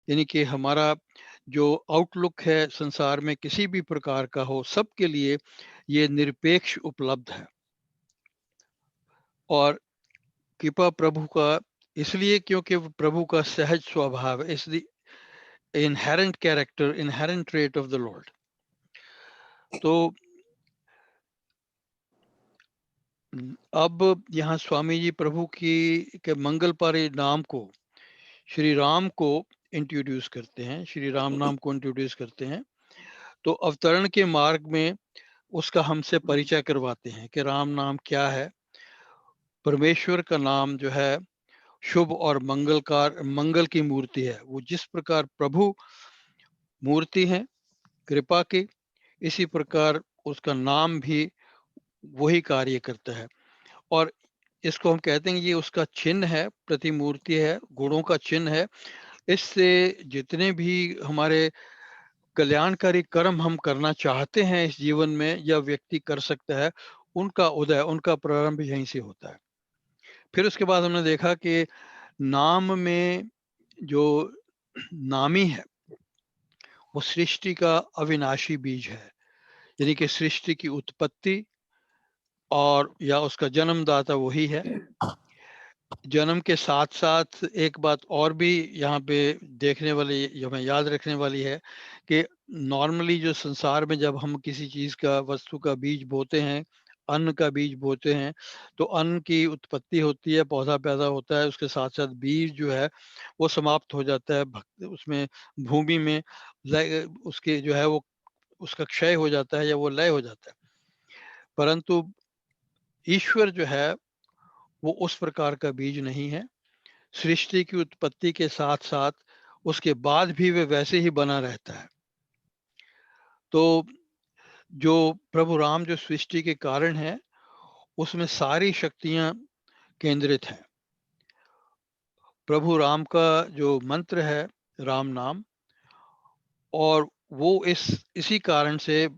यानी कि हमारा जो आउटलुक है संसार में किसी भी प्रकार का हो, सबके लिए ये निरपेक्ष उपलब्ध है। और कृपा प्रभु का इसलिए क्योंकि वो प्रभु का सहज स्वभाव है, इस the inherent character, inherent trait of the Lord. तो अब यहाँ स्वामी जी प्रभु की के मंगल पारे नाम को, श्री राम को इंट्रोड्यूस करते हैं, श्री राम नाम को इंट्रोड्यूस करते हैं। तो अवतरण के मार्ग में उसका हमसे परिचय करवाते हैं कि राम नाम क्या है। परमेश्वर का नाम जो है शुभ और मंगलकार, मंगल की मूर्ति है। वो जिस प्रकार प्रभु मूर्ति है कृपा की, इसी प्रकार उसका नाम भी वही कार्य करता है। और इसको हम कहते हैं कि ये उसका चिन्ह है, प्रतिमूर्ति है, गुणों का चिन्ह है। इससे जितने भी हमारे कल्याणकारी कर्म हम करना चाहते हैं इस जीवन में, या व्यक्ति कर सकता है, उनका उदय, उनका प्रारंभ यहीं से होता है। फिर उसके बाद हमने देखा कि नाम में जो नामी है वो सृष्टि का अविनाशी बीज है। यानी कि सृष्टि की उत्पत्ति और या उसका जन्मदाता वही है। जन्म के साथ साथ एक बात और भी यहाँ पे देखने वाली, जो हमें याद रखने वाली है, कि नॉर्मली जो संसार में जब हम किसी चीज का, वस्तु का बीज बोते हैं, अन्न का बीज बोते हैं, तो अन्न की उत्पत्ति होती है, पौधा पैदा होता है, उसके साथ साथ बीज जो है वो समाप्त हो जाता है, उसमें भूमि में उसके जो है वो उसका क्षय हो जाता है या वो लय हो जाता है। परंतु ईश्वर जो है वो उस प्रकार का बीज नहीं है। सृष्टि की उत्पत्ति के साथ साथ उसके बाद भी वे वैसे ही बना रहता है। तो जो प्रभु राम जो सृष्टि के कारण है, उसमें सारी शक्तियां केंद्रित हैं। प्रभु राम का जो मंत्र है राम नाम, और वो इसी कारण से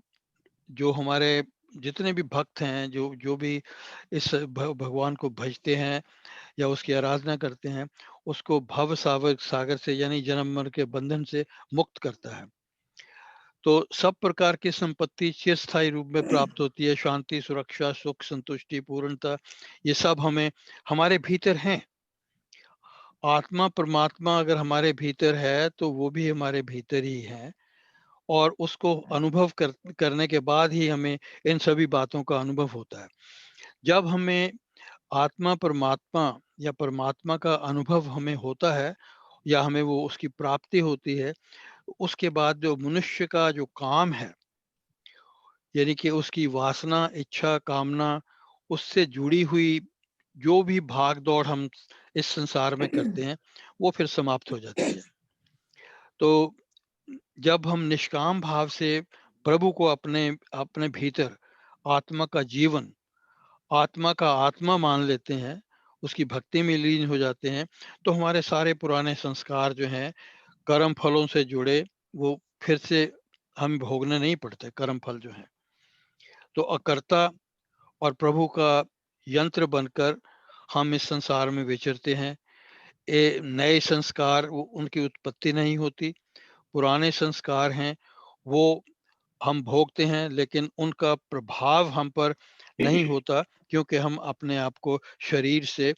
जो हमारे जितने भी भक्त हैं, जो जो भी इस भगवान को भजते हैं या उसकी आराधना करते हैं, उसको भव सागर सागर से, यानी जन्म मरण के बंधन से मुक्त करता है। तो सब प्रकार की संपत्ति चिरस्थायी रूप में प्राप्त होती है, शांति, सुरक्षा, सुख, संतुष्टि, पूर्णता, ये सब हमें हमारे भीतर हैं। आत्मा परमात्मा अगर हमारे भीतर है तो वो भी हमारे भीतर ही है, और उसको अनुभव करने के बाद ही हमें इन सभी बातों का अनुभव होता है। जब हमें आत्मा परमात्मा या परमात्मा का अनुभव हमें होता है, या हमें वो उसकी प्राप्ति होती है, उसके बाद जो मनुष्य का जो काम है, यानी कि उसकी वासना, इच्छा, कामना, उससे जुड़ी हुई जो भी भाग दौड़ हम इस संसार में करते हैं, वो फिर समाप्त हो जाती है। तो जब हम निष्काम भाव से प्रभु को अपने अपने भीतर आत्मा का जीवन, आत्मा का आत्मा मान लेते हैं, उसकी भक्ति में लीन हो जाते हैं, तो हमारे सारे पुराने संस्कार जो हैं कर्म फलों से जुड़े, वो फिर से हम भोगने नहीं पड़ते कर्म फल जो हैं। तो अकर्ता और प्रभु का यंत्र बनकर हम इस संसार में विचरते हैं। नए संस्कार उनकी उत्पत्ति नहीं होती, पुराने संस्कार हैं वो हम भोगते हैं, लेकिन उनका प्रभाव हम पर नहीं होता, क्योंकि हम अपने आप को शरीर से,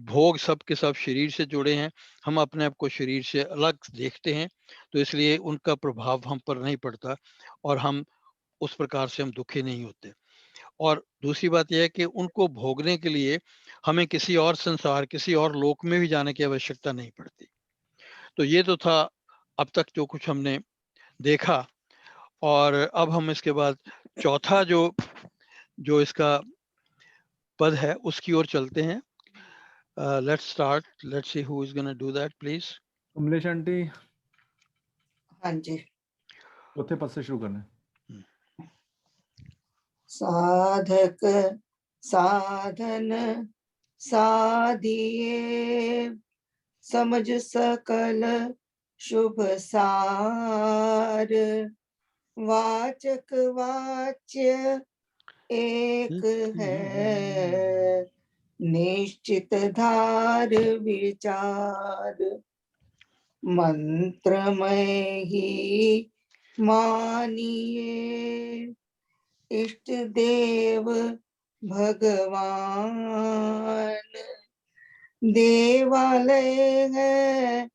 भोग सब के सब शरीर से जुड़े हैं, हम अपने आप को शरीर से अलग देखते हैं, तो इसलिए उनका प्रभाव हम पर नहीं पड़ता, और हम उस प्रकार से हम दुखी नहीं होते। और दूसरी बात यह है कि उनको भोगने के लिए हमें किसी और संसार, किसी और लोक में भी जाने की आवश्यकता नहीं पड़ती। तो ये तो था अब तक जो कुछ हमने देखा। और अब हम इसके बाद चौथा जो जो इसका पद है उसकी ओर चलते हैं। Let's start, let's see who is gonna do that please. Kamlesh aunty, हाँ जी, चौथे पद से शुरू करना है। साधक साधन साधिए, समझ सकल शुभ सार, वाचक वाच्य एक है, निश्चित धार विचार। मंत्रमय ही मानिए, इष्ट देव भगवान। देवालय है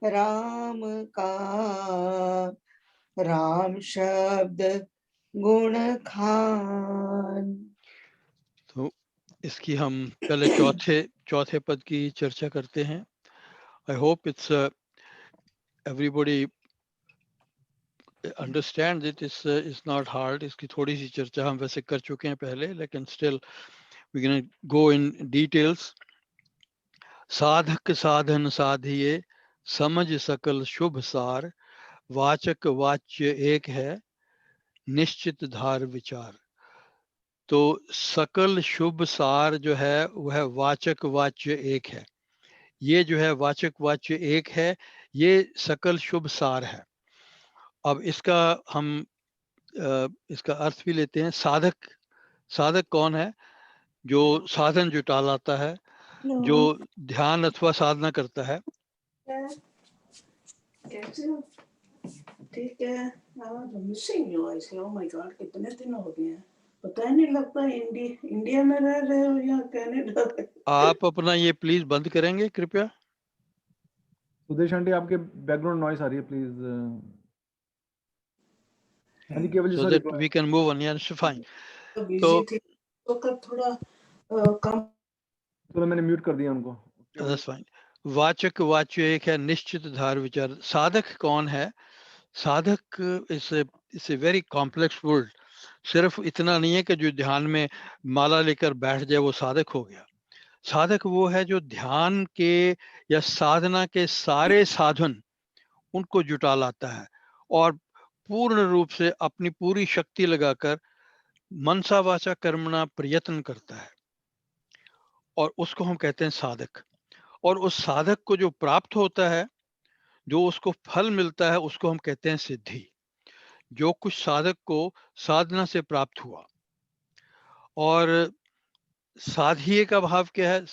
राम का, राम शब्द गुण खान। तो इसकी हम पहले चौथे पद की चर्चा करते हैं। I hope it's everybody understands it. It's not hard. इसकी थोड़ी सी चर्चा हम वैसे कर चुके हैं पहले, लेकिन still we're going to go in details. साधक साधन साधिए, समझ सकल शुभ सार, वाचक वाच्य एक है, निश्चित धार विचार। तो सकल शुभ सार जो है वह वाचक वाच्य एक है। ये जो है वाचक वाच्य एक है, ये सकल शुभ सार है। अब इसका हम इसका अर्थ भी लेते हैं। साधक, साधक कौन है? जो साधन जुटा लाता है, जो ध्यान अथवा साधना करता है। ठीक है। मिसिंग यू, आई से ओ माय गॉड, कितने दिन हो गए हैं, पता ही नहीं लगता। इंडिया में रह रहे हो या कनाडा में? आप अपना ये प्लीज बंद करेंगे कृपया। सुदेश आंटी, आपके बैकग्राउंड नॉइस आ रही है, प्लीज। हाँ जी, केवल जी, So sorry. that we can move on. Yeah, fine. Busy थी तो कब थोड़ा कम। तो मैंने म्यूट कर दिया उनको। That's fine. वाचक वाच्य एक है, निश्चित धार विचार। साधक कौन है? साधक इस वेरी कॉम्प्लेक्स वर्ड। सिर्फ इतना नहीं है कि जो ध्यान में माला लेकर बैठ जाए वो साधक हो गया। साधक वो है जो ध्यान के या साधना के सारे साधन उनको जुटा लाता है और पूर्ण रूप से अपनी पूरी शक्ति लगाकर मनसा वाचा कर्मणा प्रयत्न करता है, और उसको हम कहते हैं साधक। और उस साधक को जो प्राप्त होता है, जो उसको फल मिलता है, उसको हम कहते हैं सिद्धि। जो कुछ साधक को साधना से प्राप्त हुआ। और साधिए का भाव क्या है?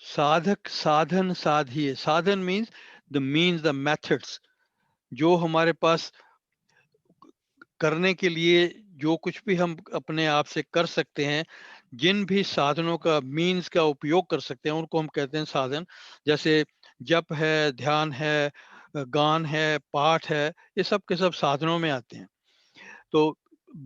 साधक साधन साधिए। साधन मीन्स द मेथड्स, जो हमारे पास करने के लिए जो कुछ भी हम अपने आप से कर सकते हैं, जिन भी साधनों का मीन्स का उपयोग कर सकते हैं, उनको हम कहते हैं साधन। जैसे जप है, ध्यान है, गान है, पाठ है, ये सब के सब साधनों में आते हैं। तो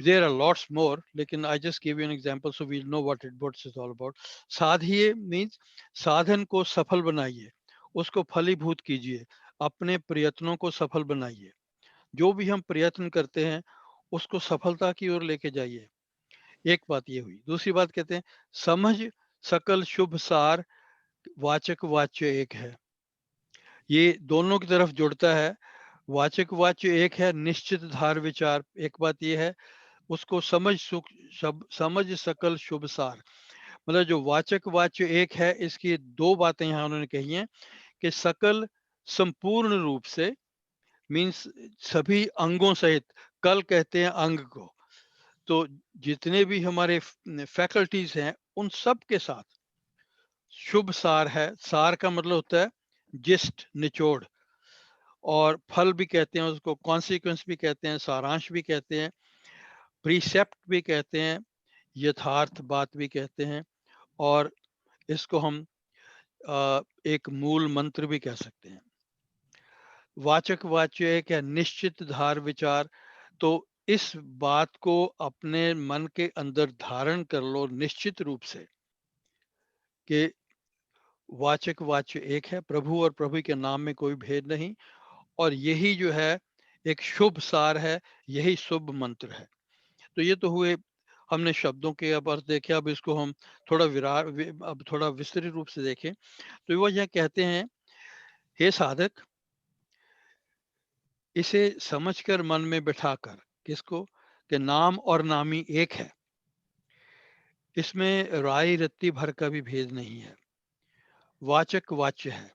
there are lots more, लेकिन I just give you an example so we'll know what it's all about. साधिए means साधन को सफल बनाइए, उसको फलीभूत कीजिए, अपने प्रयत्नों को सफल बनाइए। जो भी हम प्रयत्न करते हैं उसको सफलता की ओर लेके जाइए। एक बात ये हुई। दूसरी बात कहते हैं समझ सकल शुभ सार, वाचक वाच्य एक है। ये दोनों की तरफ जुड़ता है। वाचक वाच्य एक है, निश्चित धार विचार एक बात ये है। उसको समझ समझ सकल शुभ सार, मतलब जो वाचक वाच्य एक है, इसकी दो बातें यहाँ उन्होंने कही हैं कि सकल संपूर्ण रूप से मीन्स सभी अंगों सहित। कल कहते हैं अंग को। तो जितने भी हमारे फैकल्टीज हैं उन सब के साथ शुभ सार है। सार का मतलब होता है जिस्ट, निचोड़। और फल भी कहते हैं उसको, कॉन्सिक्वेंस भी कहते हैं, सारांश भी कहते हैं, प्रीसेप्ट भी कहते हैं, यथार्थ बात भी कहते हैं, और इसको हम एक मूल मंत्र भी कह सकते हैं। वाचक वाच्य एक है, निश्चित धार विचार। तो इस बात को अपने मन के अंदर धारण कर लो निश्चित रूप से कि वाचक वाच्य एक है, प्रभु और प्रभु के नाम में कोई भेद नहीं, और यही जो है एक शुभ सार है, यही शुभ मंत्र है। तो ये तो हुए हमने शब्दों के अब अर्थ देखे। अब इसको हम थोड़ा अब थोड़ा विस्तृत रूप से देखें तो वो यह कहते हैं, हे साधक, इसे समझकर मन में बिठाकर, किसको? कि नाम और नामी एक है, इसमें राई रत्ती भर का भी भेद नहीं है। वाचक वाच्य है,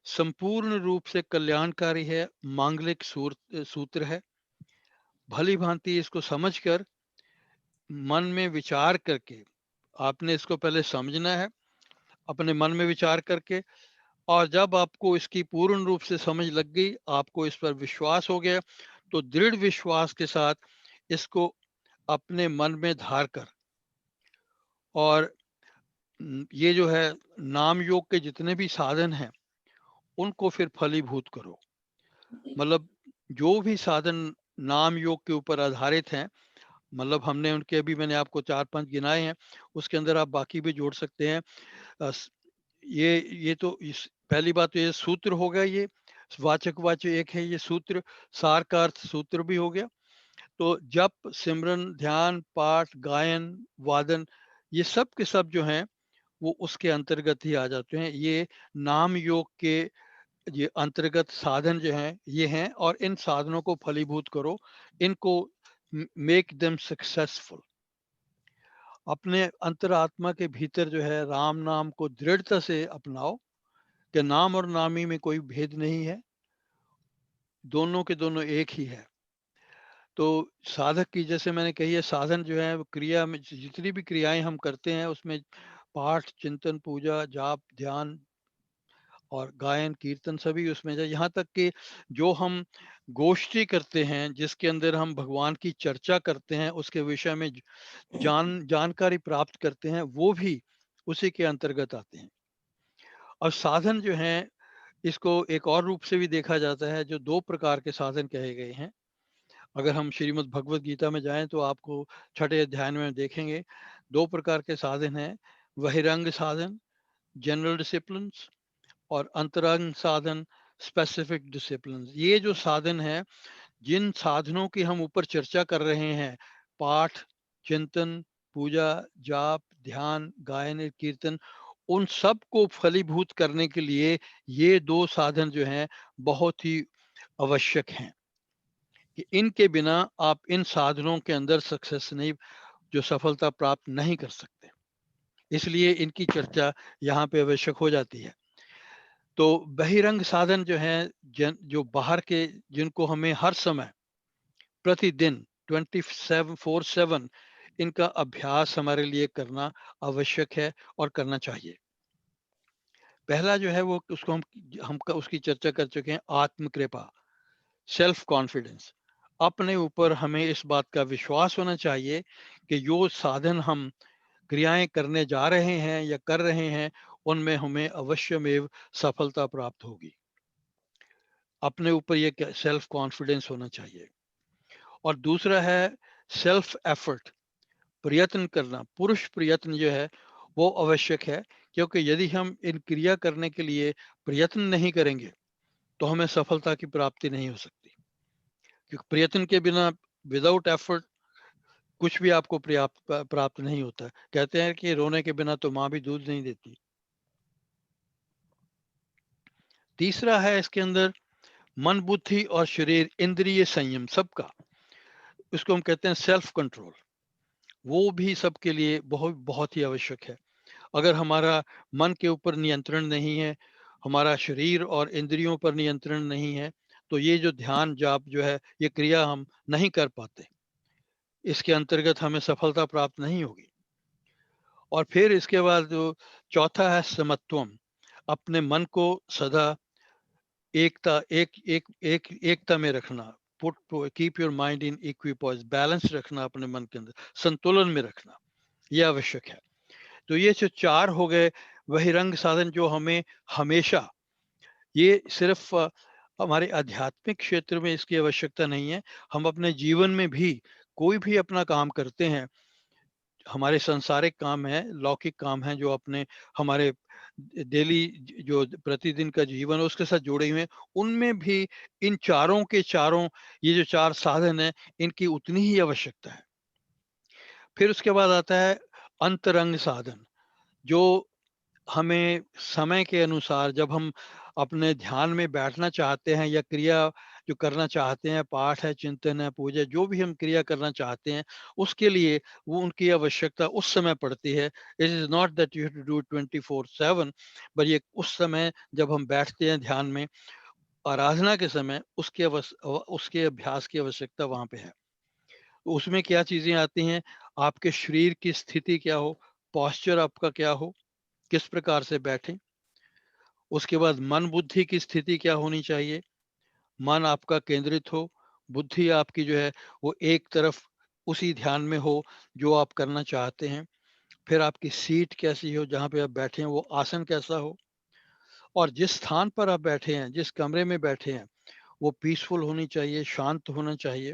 संपूर्ण रूप से कल्याणकारी है, मांगलिक सूत्र है। भली भांति इसको समझकर मन में विचार करके, आपने इसको पहले समझना है, अपने मन में विचार करके और जब आपको इसकी पूर्ण रूप से समझ लग गई, आपको इस पर विश्वास हो गया, तो दृढ़ विश्वास के साथ इसको अपने मन में धार कर, और ये जो है नाम योग के जितने भी साधन हैं उनको फिर फलीभूत करो। मतलब जो भी साधन नाम योग के ऊपर आधारित हैं, मतलब हमने उनके अभी मैंने आपको 4-5 गिनाए हैं, उसके अंदर आप बाकी भी जोड़ सकते हैं। ये तो इस पहली बात तो ये सूत्र हो गया, ये वाचक वाच्य एक है, ये सूत्र सार का अर्थ सूत्र भी हो गया। तो जप, सिमरन, ध्यान, पाठ, गायन, वादन, ये सब के सब जो हैं वो उसके अंतर्गत ही आ जाते हैं। ये नाम योग के ये अंतर्गत साधन जो हैं ये हैं, और इन साधनों को फलीभूत करो, इनको मेक देम सक्सेसफुल। अपने अंतरात्मा के भीतर जो है राम नाम को दृढ़ता से अपनाओ कि नाम और नामी में कोई भेद नहीं है, दोनों के दोनों एक ही है। तो साधक की, जैसे मैंने कही है, साधन जो है वो क्रिया में जितनी भी क्रियाएं हम करते हैं उसमें पाठ, चिंतन, पूजा, जाप, ध्यान और गायन, कीर्तन सभी उसमें जाए। यहाँ तक कि जो हम गोष्ठी करते हैं जिसके अंदर हम भगवान की चर्चा करते हैं, उसके विषय में जानकारी प्राप्त करते हैं, वो भी उसी के अंतर्गत आते हैं। और साधन जो हैं इसको एक और रूप से भी देखा जाता है, जो 2 प्रकार के साधन कहे गए हैं। अगर हम श्रीमद् भगवत गीता में जाएं तो आपको 6ठे अध्याय में देखेंगे 2 प्रकार के साधन हैं, बहिरंग साधन जनरल डिसिप्लिन और अंतरंग साधन स्पेसिफिक डिसिप्लिन। ये जो साधन है, जिन साधनों की हम ऊपर चर्चा कर रहे हैं, पाठ, चिंतन, पूजा, जाप, ध्यान, गायन, कीर्तन, उन सब को फलीभूत करने के लिए ये 2 साधन जो हैं बहुत ही आवश्यक हैं, कि इनके बिना आप इन साधनों के अंदर सक्सेस नहीं, जो सफलता प्राप्त नहीं कर सकते। इसलिए इनकी चर्चा यहाँ पे आवश्यक हो जाती है। तो बहिरंग साधन जो हैं, जो बाहर के, जिनको हमें हर समय प्रतिदिन 24/7 इनका अभ्यास हमारे लिए करना आवश्यक है और करना चाहिए। पहला जो है वो उसको हम उसकी चर्चा कर चुके हैं, आत्म कृपा, सेल्फ कॉन्फिडेंस। अपने ऊपर हमें इस बात का विश्वास होना चाहिए कि जो साधन हम क्रियाएं करने जा रहे हैं या कर रहे हैं उनमें हमें अवश्यमेव सफलता प्राप्त होगी। अपने ऊपर ये सेल्फ कॉन्फिडेंस होना चाहिए। और दूसरा है सेल्फ एफर्ट, प्रयत्न करना, पुरुष प्रयत्न जो है वो आवश्यक है, क्योंकि यदि हम इन क्रिया करने के लिए प्रयत्न नहीं करेंगे तो हमें सफलता की प्राप्ति नहीं हो सकती। क्योंकि प्रयत्न के बिना, विदाउट एफर्ट, कुछ भी आपको प्राप्त नहीं होता। कहते हैं कि रोने के बिना तो माँ भी दूध नहीं देती। तीसरा है इसके अंदर मन, बुद्धि और शरीर, इंद्रिय संयम सबका, उसको हम कहते हैं सेल्फ कंट्रोल। वो भी सबके लिए बहुत बहुत ही आवश्यक है। अगर हमारा मन के ऊपर नियंत्रण नहीं है, हमारा शरीर और इंद्रियों पर नियंत्रण नहीं है, तो ये जो ध्यान जाप जो है ये क्रिया हम नहीं कर पाते, इसके अंतर्गत हमें सफलता प्राप्त नहीं होगी। और फिर इसके बाद जो चौथा है समत्वम, अपने मन को सदा एकता एक एक एक एकता में रखना, put keep your mind in equipoise, balance रखना, अपने मन के अंदर संतुलन में रखना, यह आवश्यक है। तो ये जो 4 हो गए बहिरंग साधन, जो हमें हमेशा, ये सिर्फ हमारे आध्यात्मिक क्षेत्र में इसकी आवश्यकता नहीं है, हम अपने जीवन में भी कोई भी अपना काम करते हैं, हमारे संसारिक काम है, लौकिक काम है, जो अपने हमारे डेली जो प्रतिदिन का जीवन है उसके साथ जुड़े हुए हैं, उनमें भी इन चारों के चारों, ये जो 4 साधन है, इनकी उतनी ही आवश्यकता है। फिर उसके बाद आता है अंतरंग साधन, जो हमें समय के अनुसार, जब हम अपने ध्यान में बैठना चाहते हैं या क्रिया जो करना चाहते हैं, पाठ है, चिंतन है, पूजा, जो भी हम क्रिया करना चाहते हैं, उसके लिए वो उनकी आवश्यकता उस समय पड़ती है। It is not that you have to do 24/7, पर ये उस समय जब हम बैठते हैं ध्यान में, आराधना के समय, उसके अभ्यास की आवश्यकता वहां पे है। उसमें क्या चीजें आती हैं, आपके शरीर की स्थिति क्या हो, पॉस्चर आपका क्या हो, किस प्रकार से बैठे, उसके बाद मन बुद्धि की स्थिति क्या होनी चाहिए, मन आपका केंद्रित हो, बुद्धि आपकी जो है वो एक तरफ उसी ध्यान में हो जो आप करना चाहते हैं। फिर आपकी सीट कैसी हो, जहाँ पे आप बैठे हैं वो आसन कैसा हो, और जिस स्थान पर आप बैठे हैं, जिस कमरे में बैठे हैं, वो पीसफुल होनी चाहिए, शांत होना चाहिए।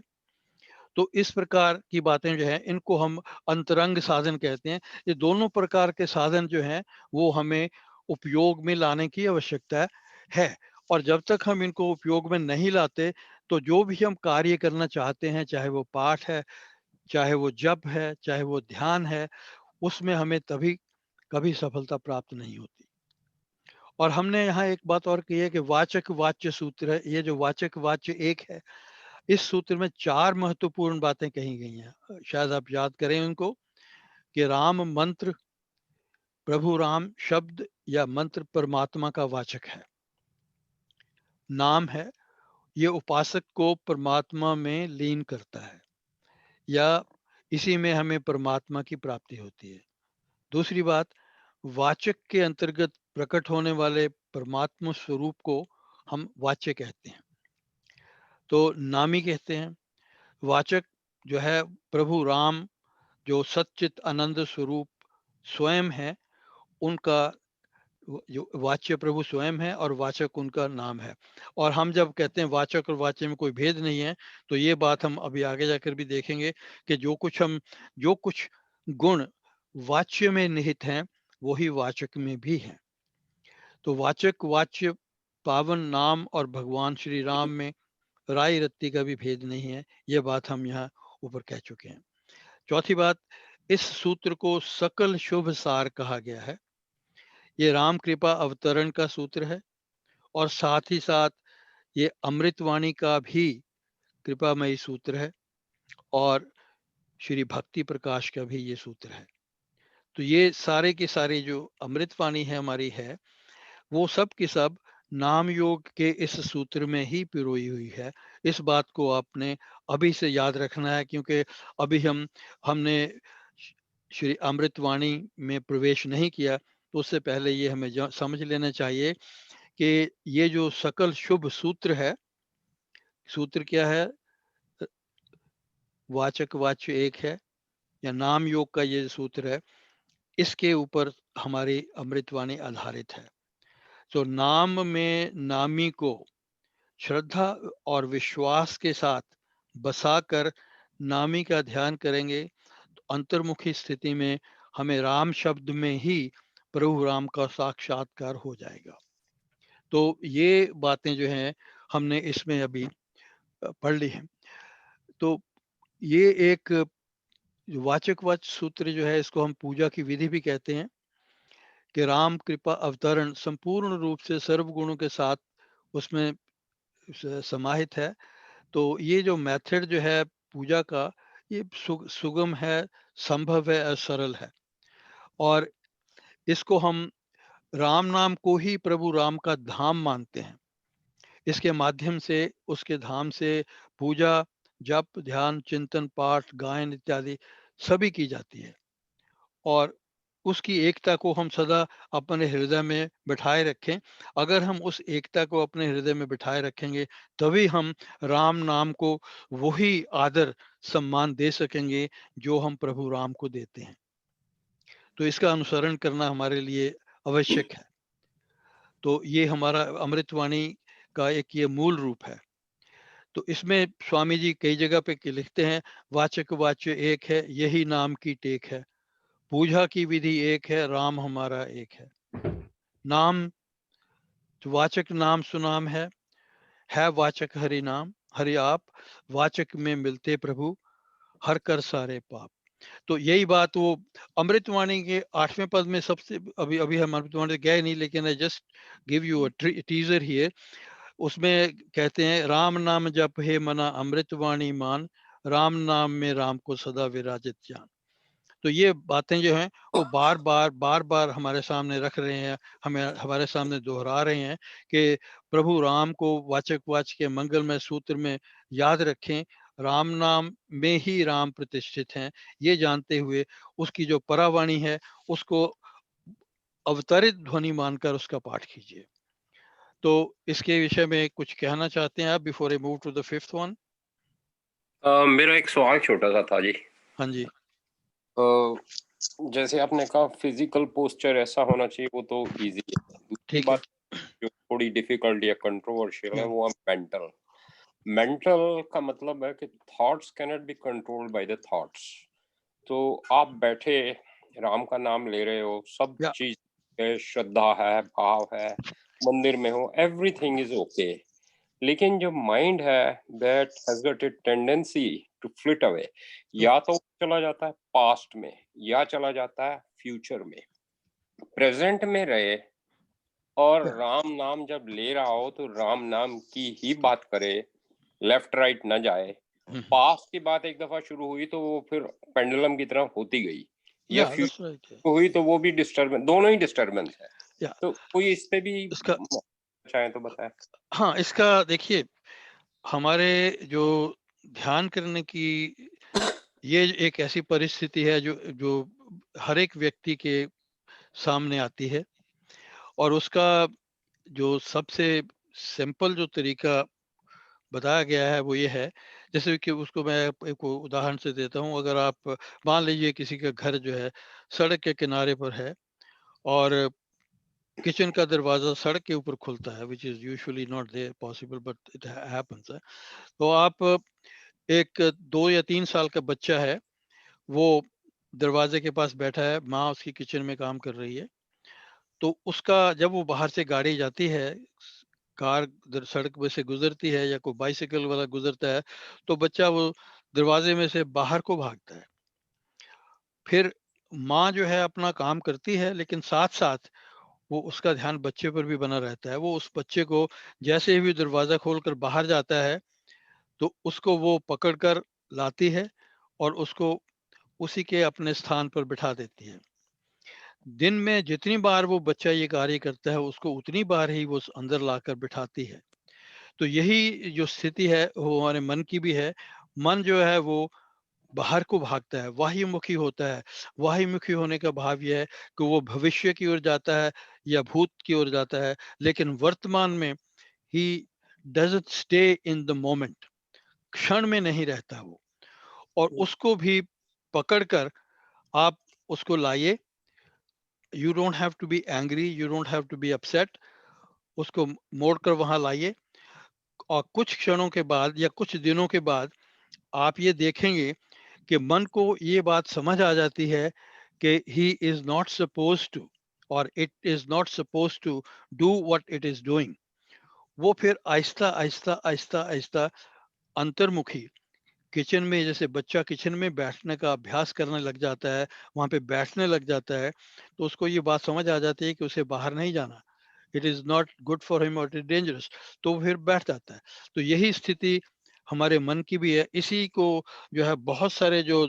तो इस प्रकार की बातें जो है इनको हम अंतरंग साधन कहते हैं। ये दोनों प्रकार के साधन जो हैं वो हमें उपयोग में लाने की आवश्यकता है। और जब तक हम इनको उपयोग में नहीं लाते तो जो भी हम कार्य करना चाहते हैं, चाहे वो पाठ है, चाहे वो जप है, चाहे वो ध्यान है, उसमें हमें तभी कभी सफलता प्राप्त नहीं होती। और हमने यहाँ एक बात और की है कि वाचक वाच्य सूत्र है। ये जो वाचक वाच्य एक है, इस सूत्र में 4 महत्वपूर्ण बातें कही गई हैं, शायद आप याद करें उनको, कि राम मंत्र, प्रभु राम शब्द या मंत्र परमात्मा का वाचक है, नाम है, ये उपासक को परमात्मा में लीन करता है, या इसी में हमें परमात्मा की प्राप्ति होती है। दूसरी बात, वाचक के अंतर्गत प्रकट होने वाले परमात्मा स्वरूप को हम वाच्य कहते हैं, तो नामी कहते हैं। वाचक जो है प्रभु राम, जो सच्चित आनंद स्वरूप स्वयं है, उनका जो वाच्य प्रभु स्वयं है और वाचक उनका नाम है। और हम जब कहते हैं वाचक और वाच्य में कोई भेद नहीं है, तो ये बात हम अभी आगे जाकर भी देखेंगे कि जो कुछ गुण वाच्य में निहित हैं वही वाचक में भी हैं। तो वाचक वाच्य पावन नाम और भगवान श्री राम में राय रत्ती का भी भेद नहीं है, ये बात हम यहाँ ऊपर कह चुके हैं। चौथी बात, इस सूत्र को सकल शुभ सार कहा गया है। ये राम कृपा अवतरण का सूत्र है, और साथ ही साथ ये अमृतवाणी का भी कृपामयी सूत्र है, और श्री भक्ति प्रकाश का भी ये सूत्र है। तो ये सारे के सारे जो अमृतवाणी है हमारी है, वो सब की सब नाम योग के इस सूत्र में ही पिरोई हुई है। इस बात को आपने अभी से याद रखना है, क्योंकि अभी हमने श्री अमृतवाणी में प्रवेश नहीं किया, तो उससे पहले ये हमें समझ लेना चाहिए कि ये जो सकल शुभ सूत्र है, सूत्र क्या है, वाचक वाच्य एक है, या नाम योग का ये सूत्र है, इसके ऊपर हमारी अमृतवाणी आधारित है। तो नाम में नामी को श्रद्धा और विश्वास के साथ बसाकर नामी का ध्यान करेंगे तो अंतर्मुखी स्थिति में हमें राम शब्द में ही प्रभु राम का साक्षात्कार हो जाएगा। तो ये बातें जो हैं हमने इसमें अभी पढ़ ली हैं। तो ये एक वाचक वाच्य सूत्र जो है, इसको हम पूजा की विधि भी कहते हैं, कि राम कृपा अवतरण संपूर्ण रूप से सर्व गुणों के साथ उसमें समाहित है। तो ये जो मेथड जो है पूजा का, ये सुगम है, संभव है और सरल है। और इसको हम राम नाम को ही प्रभु राम का धाम मानते हैं। इसके माध्यम से, उसके धाम से पूजा, जप, ध्यान, चिंतन, पाठ, गायन इत्यादि सभी की जाती है। और उसकी एकता को हम सदा अपने हृदय में बिठाए रखें। अगर हम उस एकता को अपने हृदय में बिठाए रखेंगे, तभी हम राम नाम को वही आदर सम्मान दे सकेंगे जो हम प्रभु राम को देते हैं। तो इसका अनुसरण करना हमारे लिए आवश्यक है। तो ये हमारा अमृतवाणी का एक ये मूल रूप है। तो इसमें स्वामी जी कई जगह पे लिखते हैं, वाचक वाच्य एक है, यही नाम की टेक है, पूजा की विधि एक है, राम हमारा एक है। नाम, वाचक नाम सुनाम है वाचक हरि नाम, हरि आप वाचक में मिलते प्रभु, हर कर सारे पाप। तो यही बात वो अमृतवाणी के 8वें पद में सबसे, अभी अभी हम अमृतवाणी गए नहीं, लेकिन I just give you a teaser here. उसमें कहते हैं, राम नाम जप हे मना अमृतवाणी मान, राम नाम में राम को सदा विराजित जान। तो ये बातें जो हैं वो बार बार हमारे सामने रख रहे हैं, हमें हमारे सामने दोहरा रहे हैं कि प्रभु राम को वाचक वाच के मंगलमय सूत्र में याद रखें। राम नाम में ही राम प्रतिष्ठित हैं, ये जानते हुए उसकी जो परावाणी है उसको अवतरित ध्वनि मानकर उसका पाठ कीजिए। तो इसके विषय में कुछ कहना चाहते हैं आप before I move to the fifth one? मेरा एक सवाल छोटा सा था जी। हाँ जी। जैसे आपने कहा फिजिकल पोस्चर ऐसा होना चाहिए, वो तो इजी है। दूसरी ठीक है। बात जो थोड़ी डिफिकल्ट या कंट्रोवर्शियल है वो मेंटल। मेंटल का मतलब है कि thoughts can not be controlled by the thoughts. तो आप बैठे राम का नाम ले रहे हो, सब या चीज है, श्रद्धा है, भाव है, मंदिर में हो, एवरीथिंग इज ओके। लेकिन जो माइंड है that has got a tendency to flit away, या तो चला जाता है पास्ट में या चला जाता है फ्यूचर में। प्रेजेंट में रहे और राम नाम जब ले रहा हो तो राम नाम की ही बात करे, लेफ्ट राइट ना जाए। पास्ट की बात एक दफा शुरू हुई तो वो फिर पेंडुलम की तरह होती गई, या फ्यूचर हुई तो वो भी डिस्टर्बेंस, दोनों ही डिस्टर्बेंस है। तो कोई इस पे भी इसका चाहे तो बताए। हाँ, इसका देखिए, हमारे जो ध्यान करने की ये एक ऐसी परिस्थिति है जो जो हर एक व्यक्ति के सामने आती है, और उसका जो सबसे सिंपल जो तरीका बताया गया है वो ये है, जैसे कि उसको मैं एक उदाहरण से देता हूँ। अगर आप मान लीजिए किसी का घर जो है सड़क के किनारे पर है और किचन का दरवाजा सड़क के ऊपर खुलता है, which is usually not there possible but it happens है। तो आप एक 2 या 3 साल का बच्चा है, वो दरवाजे के पास बैठा है, माँ उसकी किचन में काम कर रही है, तो उसका जब वो बाहर से गाड़ी जाती है, कार सड़क में से गुजरती है या कोई बाइसिकल वाला गुजरता है, तो बच्चा वो दरवाजे में से बाहर को भागता है। फिर माँ जो है अपना काम करती है, लेकिन साथ साथ वो उसका ध्यान बच्चे पर भी बना रहता है। वो उस बच्चे को जैसे ही दरवाजा खोलकर बाहर जाता है तो उसको वो पकड़कर लाती है और उसको उसी के अपने स्थान पर बिठा देती है। दिन में जितनी बार वो बच्चा ये कार्य करता है उसको उतनी बार ही वो अंदर लाकर बिठाती है। तो यही जो स्थिति है वो हमारे मन की भी है। मन जो है वो बाहर को भागता है, वाह्यमुखी होता है। वाह्यमुखी होने का भाव यह है कि वो भविष्य की ओर जाता है या भूत की ओर जाता है, लेकिन वर्तमान में he doesn't stay in the moment, क्षण में नहीं रहता वो। और उसको भी पकड़कर आप उसको लाइए। You don't have to be angry, you don't have to be upset. उसको मोड़कर वहां लाइए, और कुछ क्षणों के बाद या कुछ दिनों के बाद आप ये देखेंगे कि मन को ये बात समझ आ जाती है कि he is not suppose to, और it is not suppose to do what it is doing. वो फिर आहिस्ता आहिस्ता आहिस्ता आहिस्ता अंतर्मुखी, किचन में जैसे बच्चा किचन में बैठने का अभ्यास करने लग जाता है, वहां पे बैठने लग जाता है, तो उसको ये बात समझ आ जाती है कि उसे बाहर नहीं जाना, it is not good for him और इट इज डेंजरस, तो वो फिर बैठ जाता है। तो यही स्थिति हमारे मन की भी है। इसी को जो है बहुत सारे जो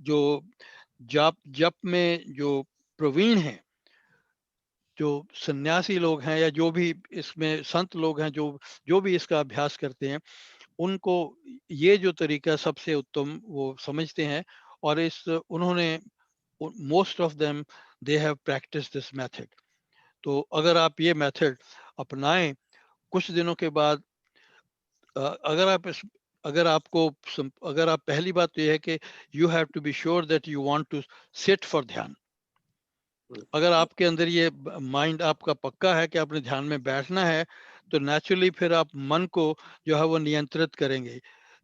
जो जप जप में जो प्रवीण हैं, जो सन्यासी लोग हैं या जो भी इसमें संत लोग हैं, जो जो भी इसका अभ्यास करते हैं, उनको ये जो तरीका सबसे उत्तम वो समझते हैं। और इस उन्होंने most of them they have practice this method. तो अगर आप ये मेथड अपनाएं कुछ दिनों के बाद, अगर आप इस अगर आपको अगर आप, पहली बात तो ये है कि you have to be sure that you want to sit for dhyan. अगर आपके अंदर ये माइंड आपका पक्का है कि आपने ध्यान में बैठना है, तो नेचुरली फिर आप मन को जो है वो नियंत्रित करेंगे।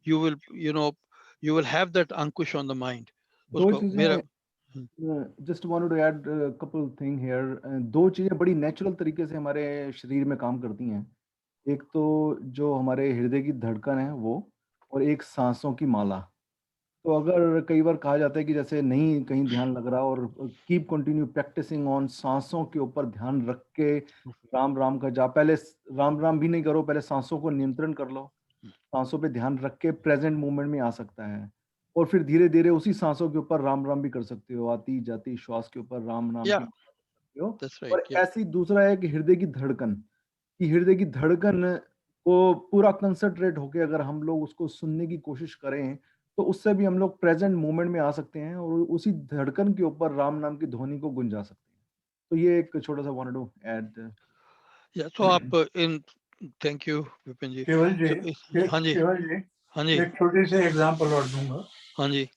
You will you will have that ankush on the mind. दो उसको मेरा चीजें just wanted to add couple thing here. दो चीजें बड़ी नेचुरल तरीके से हमारे शरीर में काम करती हैं। एक तो जो हमारे हृदय की धड़कन है वो, और एक सांसों की माला। तो अगर कई बार कहा जाता है कि जैसे नहीं कहीं ध्यान लग रहा, और कीप कंटिन्यू प्रैक्टिसिंग ऑन, सांसों के ऊपर ध्यान रख के राम राम का जाप, पहले राम राम भी नहीं करो, पहले सांसों को नियंत्रण कर लो, सांसों पे ध्यान रख के प्रेजेंट मोमेंट में आ सकता है, और फिर धीरे धीरे उसी सांसों के ऊपर राम राम भी कर सकते हो, आती जाती श्वास के ऊपर राम नाम या की माला कर सकते हो। दैट्स और राइट या ऐसी दूसरा है कि हृदय की धड़कन, कि हृदय की धड़कन को पूरा कंसंट्रेट होके अगर हम लोग उसको सुनने की कोशिश करें, तो उससे भी हम लोग प्रेजेंट मोमेंट में आ सकते हैं और उसी धड़कन के ऊपर राम नाम की ध्वनि को गुंजा सकते हैं। तो ये एक छोटा सा वांटेड टू ऐड। So आप इन थैंक यू विपिन जी। केवल जी, हाँ जी केवल जी, हाँ जी एक छोटी सी एग्जांपल और दूंगा। हाँ जी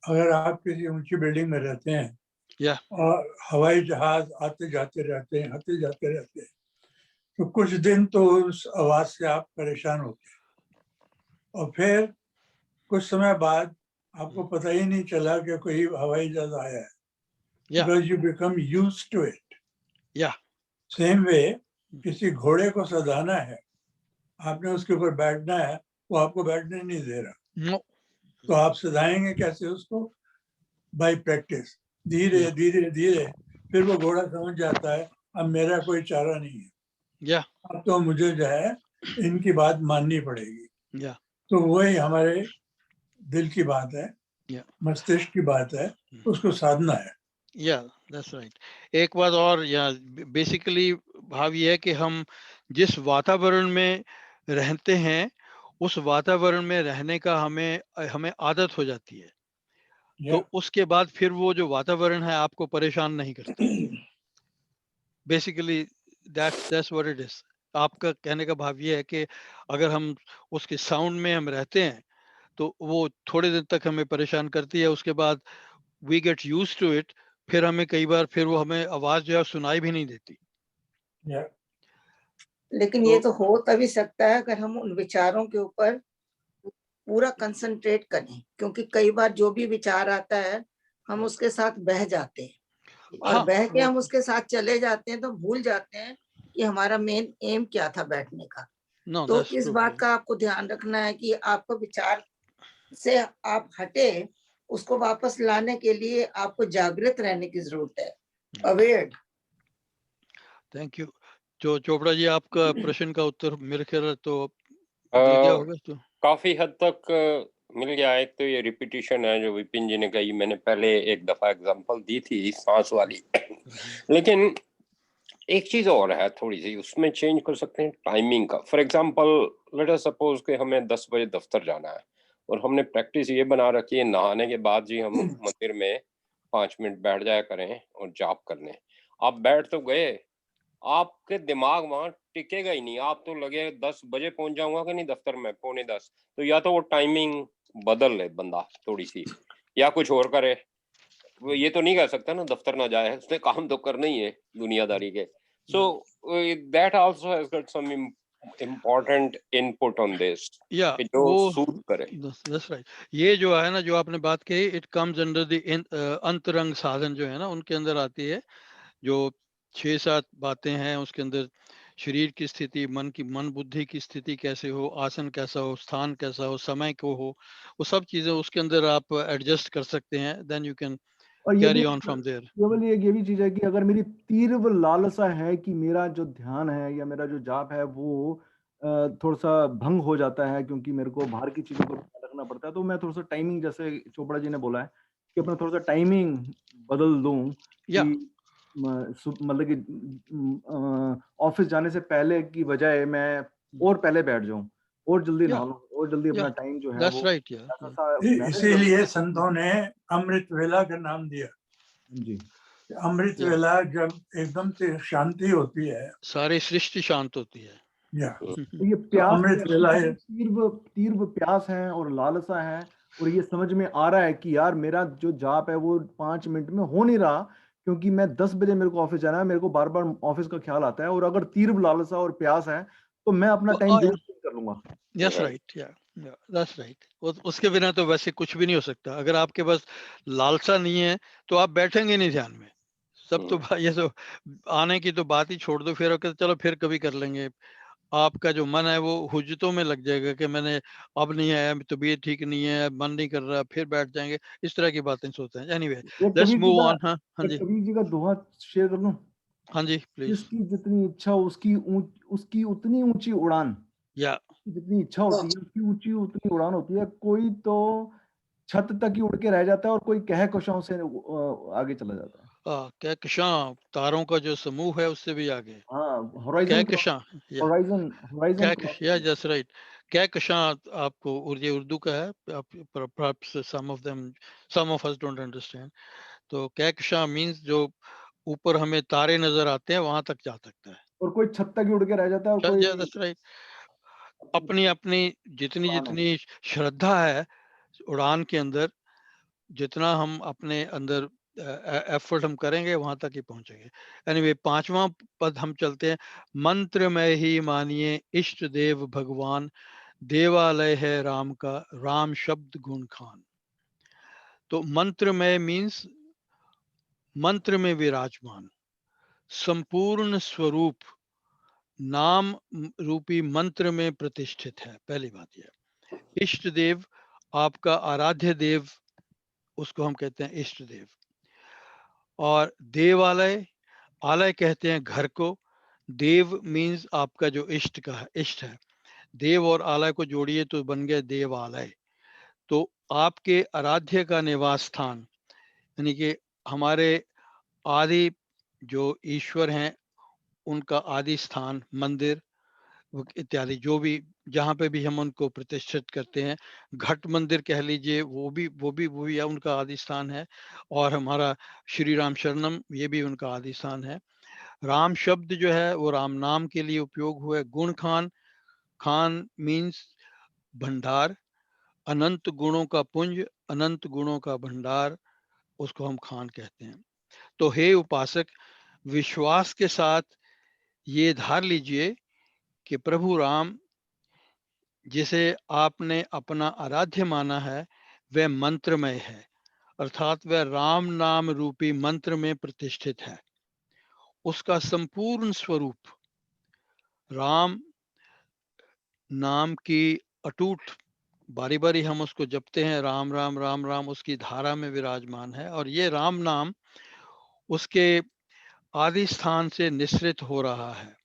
अगर आप किसी ऊंची बिल्डिंग में रहते हैं या और हवाई जहाज आते जाते रहते हैं, तो कुछ दिन तो उस आवाज से आप परेशान होते हैं, और फिर कुछ समय बाद आपको पता ही नहीं चला कि कोई हवाई जहाज आया है, या because you become used to it. या सेम वे किसी घोड़े को सजाना है, आपने उसके ऊपर बैठना है, वो आपको बैठने नहीं दे रहा, नो तो आप सजाएंगे कैसे उसको? बाय प्रैक्टिस, धीरे Yeah. धीरे धीरे, फिर वो घोड़ा समझ जाता है अब मेरा कोई चारा नहीं है, या अब तो मुझे जो है इनकी बात माननी पड़ेगी। या तो वही हमारे दिल की बात है, या मस्तिष्क की बात है, उसको साधना है। या दैट्स राइट। एक बात और, या बेसिकली भाव ये है कि हम जिस वातावरण में रहते हैं उस वातावरण में रहने का हमें हमें आदत हो जाती है, तो Yeah. उसके बाद फिर वो जो वातावरण है आपको परेशान नहीं करता। Basically that's what it is. आपका कहने का भाव ये है कि अगर हम उसके साउंड में हम रहते हैं तो वो थोड़े दिन तक हमें परेशान करती है, उसके बाद we get used to it, फिर हमें कई बार फिर वो हमें आवाज जो है सुनाई भी नहीं देती। Yeah. लेकिन ये तो हो तभी सकता है अगर हम उन विचारों के ऊपर पूरा कंसंट्रेट करें, क्योंकि कई बार जो भी विचार आता है हम उसके साथ बह जाते हैं, और हाँ, बह के हम उसके साथ चले जाते हैं तो भूल जाते हैं कि हमारा मेन एम क्या था बैठने का। नो तो दैट्स इस ट्रू। बात का आपको ध्यान रखना है कि आपको विचार से आप हटे, उसको वापस लाने के लिए आपको जागृत रहने की जरूरत है, अवेयर। Thank you. जो चोपड़ा जी, आपका प्रश्न का उत्तर मेरे ख्याल तो दे दिया होगा तो। काफी हद तक मिल गया। एक तो ये रिपीटिशन है जो विपिन जी ने कही, मैंने पहले एक दफा एग्जांपल दी थी सांस वाली। लेकिन एक चीज और है थोड़ी सी, उसमें चेंज कर सकते हैं टाइमिंग का। For example let us suppose कि हमें 10 बजे दफ्तर जाना है और हमने प्रैक्टिस ये बना रखी है नहाने के बाद जी हम मंदिर में 5 मिनट बैठ जाया करें और जाप कर लें। आप बैठ तो गए, आपके दिमाग वहां टिकेगा ही नहीं। आप तो लगे 10 बजे पहुंच जाऊंगा कि नहीं दफ्तर में, 9:45, तो या तो वो टाइमिंग बदल ले बंदा थोड़ी सी, या कुछ और करे। वो ये तो नहीं कह सकता ना दफ्तर ना जाए, उसने काम तो करना ही है दुनियादारी के। So that also has got some important input on this, या कि जो वो सूट करे। that's right। ये जो है ना, जो आपने बात कही, इट कम्स अंडर द अंतरंग साधन जो है ना, उनके अंदर आती है। जो 6-7 बातें हैं उसके अंदर, शरीर की स्थिति, मन बुद्धि की स्थिति कैसे हो, आसन कैसा हो, स्थान कैसा हो, समय को हो, वो सब चीजें उसके अंदर आप एडजस्ट कर सकते हैं। देन यू कैन और ये भी कैरी ऑन फ्रॉम देयर। केवल ये भी चीज है कि अगर मेरी तीव्र लालसा है कि मेरा जो ध्यान है या मेरा जो जाप है वो थोड़ा सा भंग हो जाता है, क्योंकि मेरे को बाहर की चीजों को ध्यान रखना पड़ता है, तो मैं थोड़ा सा टाइमिंग, जैसे चोपड़ा जी ने बोला है, कि अपना थोड़ा सा टाइमिंग बदल दूं, या कि मतलब कि ऑफिस जाने से पहले की बजाय मैं और पहले बैठ जाऊं, और जल्दी या नहा लूं, और जल्दी या अपना टाइम जो है दैट्स वो राइट। या ऐसा सा मैनेज कर। इसीलिए संतों ने अमृत वेला का नाम दिया। जी, अमृत या वेला जब एकदम से शांति होती है, सारी सृष्टि शांत होती है। या तो ये तो प्यास अमृत वेला है। तीव्र तीव्र प्यास है और लालसा है, और ये समझ में आ रहा है कि यार मेरा जो जाप है वो 5 मिनट में हो नहीं रहा, क्योंकि मैं 10 बजे मेरे को ऑफिस जाना है, मेरे को बार बार ऑफिस का ख्याल आता है, और अगर तीव्र लालसा और प्यास है तो मैं अपना टाइम जरूर कर लूंगा। Yes right. या दैट्स राइट। उसके बिना तो वैसे कुछ भी नहीं हो सकता। अगर आपके पास लालसा नहीं है तो आप बैठेंगे नहीं ध्यान में। सब तो ये तो आने की तो बात ही छोड़ दो, फिर चलो फिर कभी कर लेंगे। आपका जो मन है वो हुज्जतों में लग जाएगा कि मैंने अब नहीं आया, तबीयत ठीक नहीं है, मन नहीं कर रहा, फिर बैठ जाएंगे। इस तरह की बातें सोचते हैं। एनीवे एक लेट्स कबीर जी मूव का ऑन। हाँ हाँ जी, एक कबीर जी का दोहा शेयर कर लूं? हाँ जी प्लीज। जिसकी जितनी इच्छा उसकी उतनी ऊंची उड़ान। या जितनी इच्छा होती है उसकी ऊंची उतनी उड़ान होती है। कोई तो छत तक ही उड़ के रह जाता है, और कोई कहकशां से आगे चला जाता है। कहकशां, तारों का जो समूह है उससे भी आगे। हाँ, होराइजन कहकशां, या होराइजन क्रॉस या किया। Just right. कहकशां आपको ये उर्दू का है, perhaps some of us don't understand। तो कहकशां मींस जो ऊपर हमें तारे नजर आते हैं वहां तक जा सकता है। और कोई छत तक ही उड़ के रह जाता है और कोई that's right. अपनी अपनी जितनी उड़ान है। जितनी श्रद्धा है उड़ान के अंदर, जितना हम अपने अंदर एफर्ट हम करेंगे वहां तक ही पहुंचेंगे। एनीवे, 5वां पद हम चलते हैं। मंत्र में ही मानिए इष्ट देव भगवान, देवालय है राम का, राम शब्द गुण खान। तो मंत्र में मीन्स मंत्र में विराजमान, संपूर्ण स्वरूप नाम रूपी मंत्र में प्रतिष्ठित है। पहली बात यह। इष्ट देव, आपका आराध्य देव, उसको हम कहते हैं इष्ट देव। और देवालय, आलय कहते हैं घर को, देव मीन्स आपका जो इष्ट का है, इष्ट है। देव और आलय को जोड़िए तो बन गया देवालय। तो आपके आराध्य का निवास स्थान, यानी कि हमारे आदि जो ईश्वर हैं उनका आदि स्थान, मंदिर इत्यादि, जो भी जहाँ पे भी हम उनको प्रतिष्ठित करते हैं, घट मंदिर कह लीजिए, वो भी उनका आदि स्थान है। और हमारा श्री राम शरणम, ये भी उनका आदि स्थान है। राम शब्द जो है वो राम नाम के लिए उपयोग हुआ है। गुण खान, खान मीन्स भंडार, अनंत गुणों का पुंज, अनंत गुणों का भंडार, उसको हम खान कहते हैं। तो हे उपासक, विश्वास के साथ ये धार लीजिए कि प्रभु राम जिसे आपने अपना आराध्य माना है वह मंत्रमय है, अर्थात वह राम नाम रूपी मंत्र में प्रतिष्ठित है। उसका संपूर्ण स्वरूप राम नाम की अटूट, बारी बारी हम उसको जपते हैं, राम राम राम राम, उसकी धारा में विराजमान है। और ये राम नाम उसके आदि स्थान से निश्रित हो रहा है।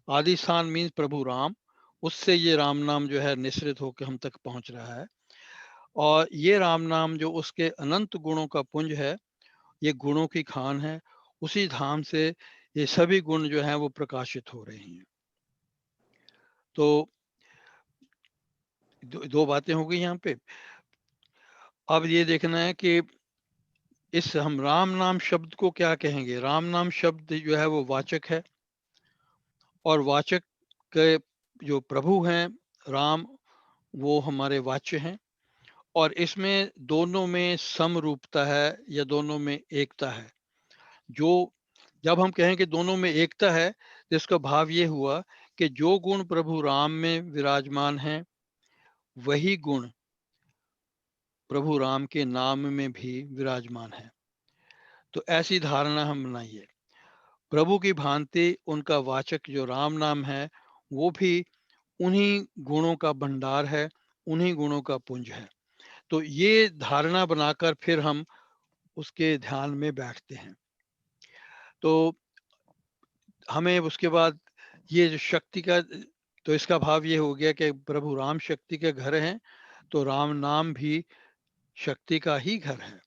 आदि स्थान मीन्स प्रभु राम, उससे ये राम नाम जो है निश्रित होकर हम तक पहुंच रहा है। और ये राम नाम जो उसके अनंत गुणों का पुंज है, ये गुणों की खान है, उसी धाम से ये सभी गुण जो हैं वो प्रकाशित हो रहे हैं। तो दो बातें हो गई यहाँ पे। अब ये देखना है कि इस हम राम नाम शब्द को क्या कहेंगे। राम नाम शब्द जो है वो वाचक है, और वाचक के जो प्रभु हैं राम, वो हमारे वाच्य हैं। और इसमें दोनों में समरूपता है या दोनों में एकता है। जो जब हम कहें कि दोनों में एकता है, तो इसका भाव ये हुआ कि जो गुण प्रभु राम में विराजमान हैं वही गुण प्रभु राम के नाम में भी विराजमान है। तो ऐसी धारणा हम बनाइए। प्रभु की भांति उनका वाचक जो राम नाम है वो भी उन्हीं गुणों का भंडार है, उन्हीं गुणों का पुंज है। तो ये धारणा बनाकर फिर हम उसके ध्यान में बैठते हैं। तो हमें उसके बाद ये जो शक्ति का, तो इसका भाव ये हो गया कि प्रभु राम शक्ति के घर हैं, तो राम नाम भी शक्ति का ही घर है।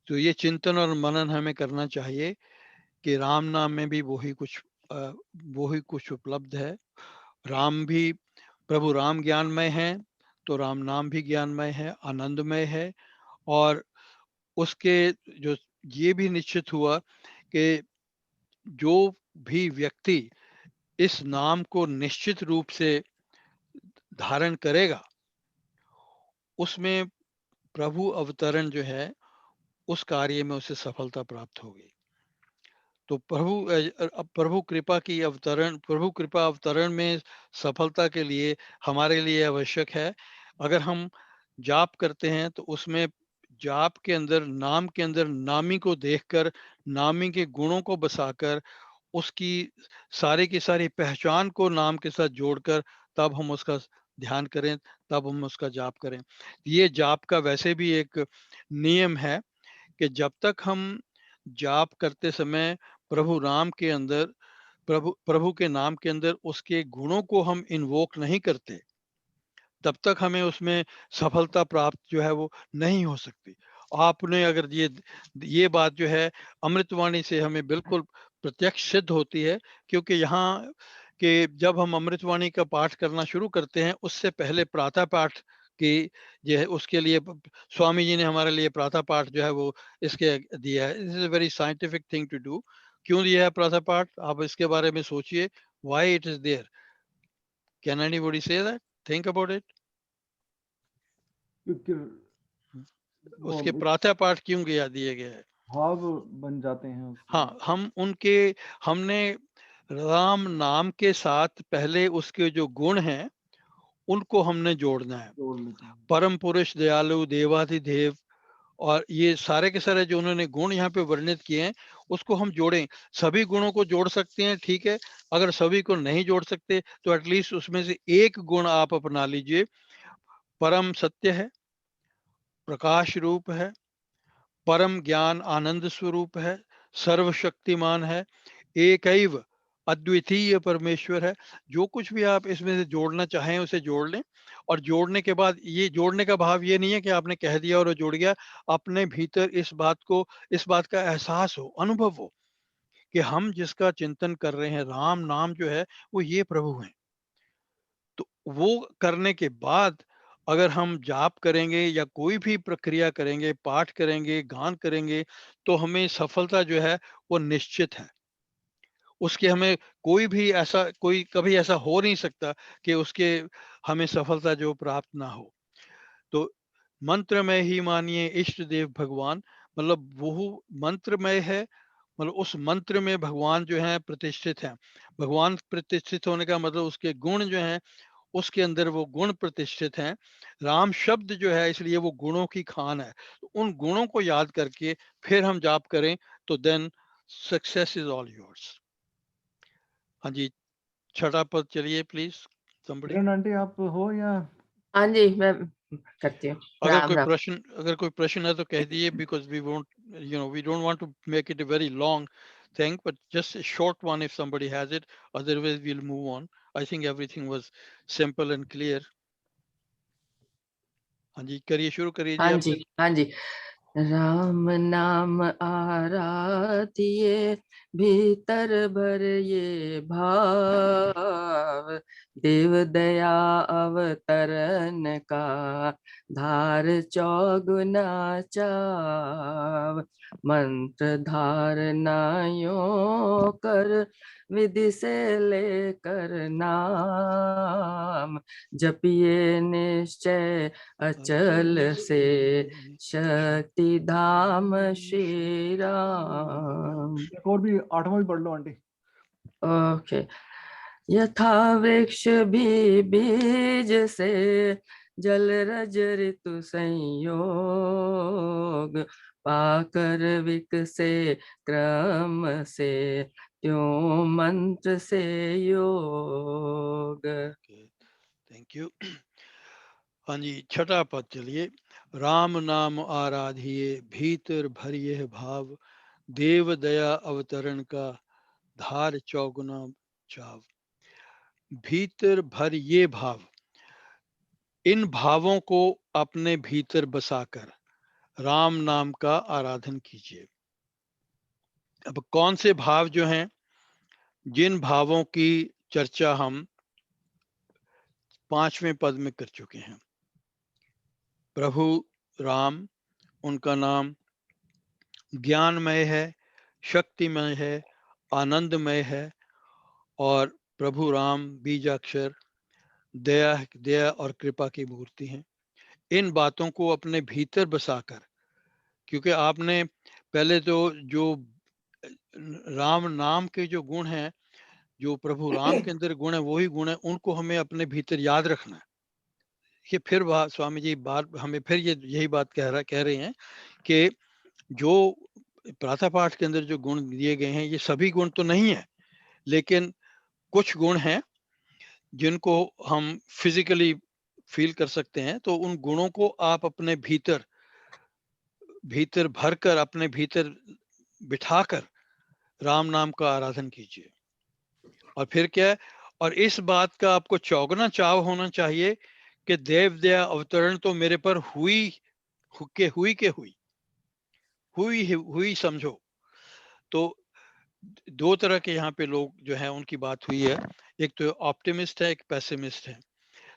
तो ये चिंतन और मनन हमें करना चाहिए कि राम नाम में भी वही कुछ उपलब्ध है। राम भी, प्रभु राम ज्ञानमय है, तो राम नाम भी ज्ञानमय है, आनंदमय है। और उसके जो ये भी निश्चित हुआ कि जो भी व्यक्ति इस नाम को निश्चित रूप से धारण करेगा, उसमें प्रभु अवतरण जो है उस कार्य में उसे सफलता प्राप्त होगी। तो प्रभु कृपा अवतरण में सफलता के लिए हमारे लिए आवश्यक है। अगर हम जाप करते हैं तो उसमें जाप के अंदर, नाम के अंदर नामी को देखकर, नामी के गुणों को बसाकर, उसकी सारी की सारी पहचान को नाम के साथ जोड़कर तब हम उसका ध्यान करें, तब हम उसका जाप करें। ये जाप का वैसे भी एक नियम है कि जब तक हम जाप करते समय प्रभु राम के अंदर, प्रभु के नाम के अंदर उसके गुणों को हम इन्वोक नहीं करते, तब तक हमें उसमें सफलता प्राप्त जो है वो नहीं हो सकती। आपने अगर ये बात जो है अमृतवाणी से हमें बिल्कुल प्रत्यक्ष सिद्ध होती है, क्योंकि यहाँ के जब हम अमृतवाणी का पाठ करना शुरू करते हैं उससे पहले प्रातः पाठ की जो है उसके लिए स्वामी जी ने हमारे लिए प्रातः पाठ जो है वो इसके दिया है। This is a very scientific thing to do, क्यों दिया है प्रातः पाठ, आप इसके बारे में सोचिए, why it is there, can anybody say that, think about it. क्योंकि उसके वो एक प्रातः पाठ क्यों दिए गए हैं? भाव बन जाते हैं उससे, हाँ, हमने राम नाम के साथ पहले उसके जो गुण हैं उनको हमने जोड़ना है। जोड़ लेते हैं। परम पुरुष, दयालु, देवाधिदेव, और ये सारे के सारे जो उन्होंने गुण यहाँ पे वर्णित किए हैं उसको हम जोड़ें। सभी गुणों को जोड़ सकते हैं, ठीक है, अगर सभी को नहीं जोड़ सकते तो एटलीस्ट उसमें से एक गुण आप अपना लीजिए। परम सत्य है, प्रकाश रूप है, परम ज्ञान आनंद स्वरूप है, सर्वशक्तिमान है, एकैव अद्वितीय परमेश्वर है। जो कुछ भी आप इसमें से जोड़ना चाहें उसे जोड़ लें। और जोड़ने के बाद, ये जोड़ने का भाव ये नहीं है कि आपने कह दिया और वो जुड़ गया। अपने भीतर इस बात का एहसास हो, अनुभव हो कि हम जिसका चिंतन कर रहे हैं, राम नाम जो है वो ये प्रभु हैं। तो वो करने के बाद अगर हम जाप करेंगे या कोई भी प्रक्रिया करेंगे, पाठ करेंगे, गान करेंगे, तो हमें सफलता जो है वो निश्चित है। उसके हमें कोई कभी ऐसा हो नहीं सकता कि उसके हमें सफलता जो प्राप्त ना हो। तो मंत्र में ही मानिए इष्ट देव भगवान, मतलब वो मंत्रमय है, मतलब उस मंत्र में भगवान जो है प्रतिष्ठित है। भगवान प्रतिष्ठित होने का मतलब उसके गुण जो हैं उसके अंदर वो गुण प्रतिष्ठित हैं। राम शब्द जो है इसलिए वो गुणों की खान है। तो उन गुणों को याद करके फिर हम जाप करें तो then success is all yours. हाँ जी, छठा पद चलिए प्लीज somebody। किरण आंटी आप हो या हाँ जी, मैं करती हूँ। राम राम। अगर कोई प्रश्न है तो कह दीजिए, because we won't, we don't want to make it a very long thing, but just a short one if somebody has it, otherwise we'll move on. I think everything was simple and clear। हाँ जी, शुरू करिए जी हाँ आप। जी, हाँ जी। राम नाम आराधिए, भीतर भर ये भाव, देव दया अवतरण का धार चौगुना चाव, मंत्र धारना यो कर, विधि से लेकर नाम, जपिए निश्चय अचल से, शक्ति धाम श्री राम। एक और भी 8वां भी पढ़ लो आंटी। ओके। यथा वृक्ष भी बीज से, जल रज ऋतु संयोग, पाकर विकसे क्रम से, त्यों मंत्र से योग। Thank you. हाँ जी, छठा पद चलिए। राम नाम आराधिए, भीतर भरिए भाव, देव दया अवतरण का धार चौगुना चाव। भीतर भर ये भाव, इन भावों को अपने भीतर बसाकर राम नाम का आराधन कीजिए। अब कौन से भाव जो हैं, जिन भावों की चर्चा हम 5वें पद में कर चुके हैं। प्रभु राम, उनका नाम ज्ञानमय है, शक्तिमय है, आनंदमय है, और प्रभु राम बीजाक्षर दया दया और कृपा की मूर्ति हैं। इन बातों को अपने भीतर बसाकर, क्योंकि आपने पहले तो जो राम नाम के जो गुण हैं, जो प्रभु राम के अंदर गुण है वही गुण है, उनको हमें अपने भीतर याद रखना है। ये फिर बात स्वामी जी बात हमें फिर यही बात कह रहे हैं कि जो प्रातः पाठ के अंदर जो गुण दिए गए हैं ये सभी गुण तो नहीं है, लेकिन कुछ गुण हैं जिनको हम फिजिकली फील कर सकते हैं। तो उन गुणों को आप अपने भीतर भरकर, अपने भीतर बिठाकर राम नाम का आराधन कीजिए। और फिर क्या है, और इस बात का आपको चौगुना चाव होना चाहिए कि देव दया अवतरण तो मेरे पर हुई समझो। तो दो तरह के यहाँ पे लोग जो है उनकी बात हुई है, एक तो ऑप्टिमिस्ट है, एक पेसिमिस्ट है।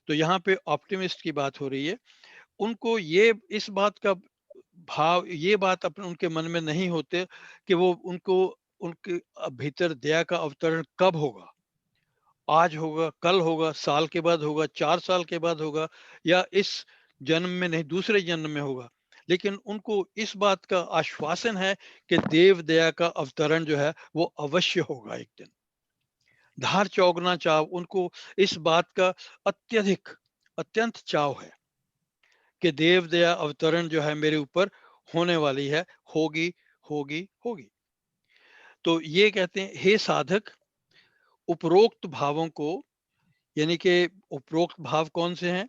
तो यहाँ पे ऑप्टिमिस्ट की बात हो रही है। उनको ये इस बात का भाव, ये बात अपने उनके मन में नहीं होते कि वो उनको उनके भीतर दया का अवतरण कब होगा, आज होगा, कल होगा, साल के बाद होगा, 4 साल के बाद होगा, या इस जन्म में नहीं दूसरे जन्म में होगा, लेकिन उनको इस बात का आश्वासन है कि देव दया का अवतरण जो है वो अवश्य होगा एक दिन। धार चौगना चाव, उनको इस बात का अत्यंत चाव है कि देव दया अवतरण जो है मेरे ऊपर होने वाली है, होगी होगी होगी। तो ये कहते हैं, हे साधक, उपरोक्त भावों को, यानी कि उपरोक्त भाव कौन से हैं?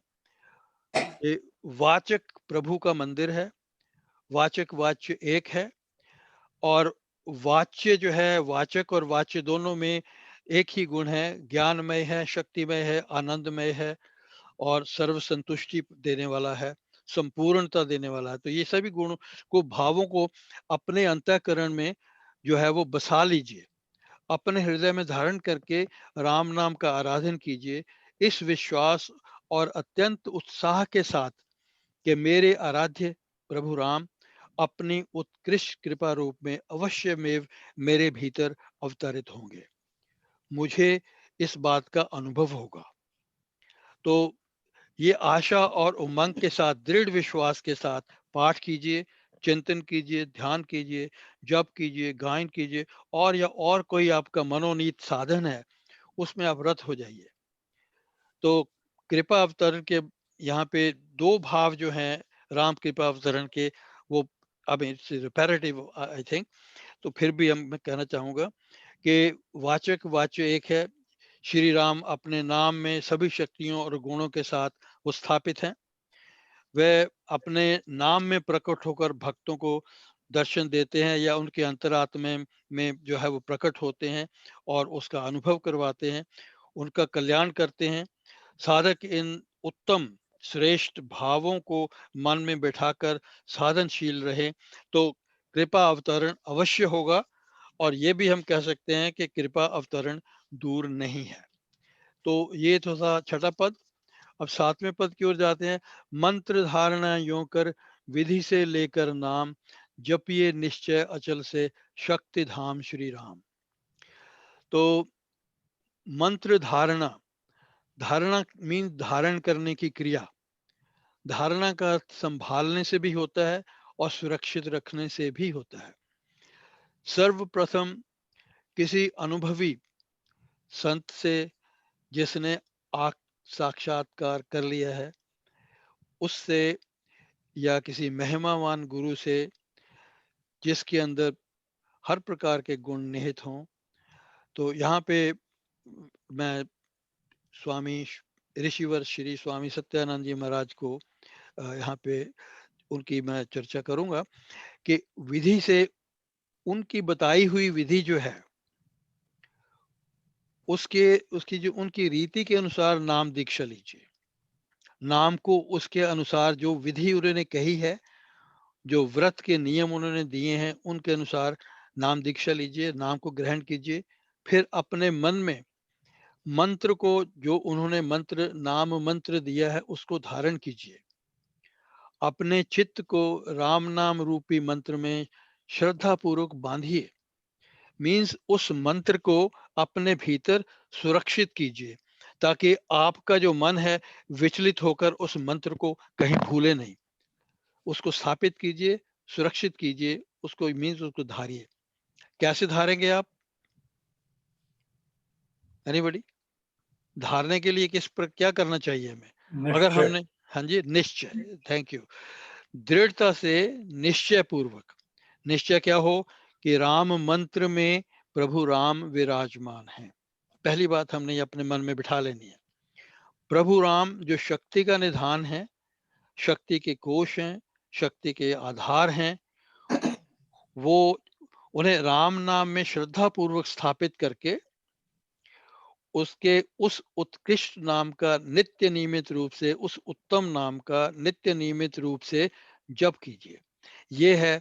ये वाचक प्रभु का मंदिर है, वाचक वाच्य एक है, और वाच्य जो है, वाचक और वाच्य दोनों में एक ही गुण है, ज्ञानमय है, शक्तिमय है, आनंदमय है, और सर्व संतुष्टि देने वाला है, संपूर्णता देने वाला है। तो ये सभी गुणों को, भावों को अपने अंतःकरण में जो है वो बसा लीजिए, अपने हृदय में धारण करके राम नाम का आराधन कीजिए, इस विश्वास और अत्यंत उत्साह के साथ कि मेरे आराध्य प्रभु राम अपनी उत्कृष्ट कृपा रूप में अवश्य में मेरे भीतर अवतरित होंगे, मुझे इस बात का अनुभव होगा। तो ये आशा और उमंग के साथ, दृढ़ विश्वास के साथ पाठ कीजिए, चिंतन कीजिए, ध्यान कीजिए, जप कीजिए, गायन कीजिए, और या और कोई आपका मनोनीत साधन है उसमें आप रत हो जाइए। तो कृपा अवतरण के यहाँ पे दो भाव जो हैं राम कृपा अवतरण के, वो अब इट्स रिपेरेटिव आई थिंक, तो फिर भी मैं कहना चाहूंगा कि वाचक वाच्य एक है, श्री राम अपने नाम में सभी शक्तियों और गुणों के साथ वो स्थापित हैं, वे अपने नाम में प्रकट होकर भक्तों को दर्शन देते हैं या उनके अंतरात्मा में जो है वो प्रकट होते हैं और उसका अनुभव करवाते हैं, उनका कल्याण करते हैं। साधक इन उत्तम श्रेष्ठ भावों को मन में बैठाकर साधनशील रहे तो कृपा अवतरण अवश्य होगा, और ये भी हम कह सकते हैं कि कृपा अवतरण दूर नहीं है। तो ये तो था छठा पद। अब सातवें पद की ओर जाते हैं। मंत्र धारणा यों कर विधि से लेकर नाम, जपिए निश्चय अचल से शक्ति धाम श्री राम। तो मंत्र धारणा, धारणा मीन धारण करने की क्रिया, धारणा का अर्थ संभालने से भी होता है और सुरक्षित रखने से भी होता है। सर्वप्रथम किसी अनुभवी संत से, जिसने साक्षात्कार कर लिया है, उससे, या किसी महिमावान गुरु से जिसके अंदर हर प्रकार के गुण निहित हों। तो यहाँ पे मैं स्वामी ऋषिवर श्री स्वामी सत्यानंद जी महाराज को यहाँ पे उनकी मैं चर्चा करूंगा कि विधि से, उनकी बताई हुई विधि जो है उसकी जो उनकी रीति के अनुसार नाम दीक्षा लीजिए। नाम को उसके अनुसार जो विधि उन्होंने कही है, जो व्रत के नियम उन्होंने दिए हैं, उनके अनुसार नाम दीक्षा लीजिए, नाम को ग्रहण कीजिए। फिर अपने मन में मंत्र को, जो उन्होंने मंत्र नाम मंत्र दिया है, उसको धारण कीजिए। अपने चित्त को राम नाम रूपी मंत्र में श्रद्धा पूर्वक बांधिए, मीन्स उस मंत्र को अपने भीतर सुरक्षित कीजिए ताकि आपका जो मन है विचलित होकर उस मंत्र को कहीं भूले नहीं। उसको स्थापित कीजिए, सुरक्षित कीजिए, उसको मीन्स उसको धारिए। कैसे धारेंगे आप? एनीबॉडी? धारने के लिए किस पर क्या करना चाहिए हमें? अगर हमने, हाँ जी, निश्चय, थैंक यू, दृढ़ता से निश्चय पूर्वक। निश्चय क्या हो कि राम मंत्र में प्रभु राम विराजमान हैं। पहली बात हमने ये अपने मन में बिठा लेनी है। प्रभु राम जो शक्ति का निधान है, शक्ति के कोश हैं, शक्ति के आधार हैं, वो उन्हें राम नाम में श्रद्धा पूर्वक स्थापित करके उसके उस उत्कृष्ट नाम का नित्य नियमित रूप से, उस उत्तम नाम का नित्य नियमित रूप से जप कीजिए। ये है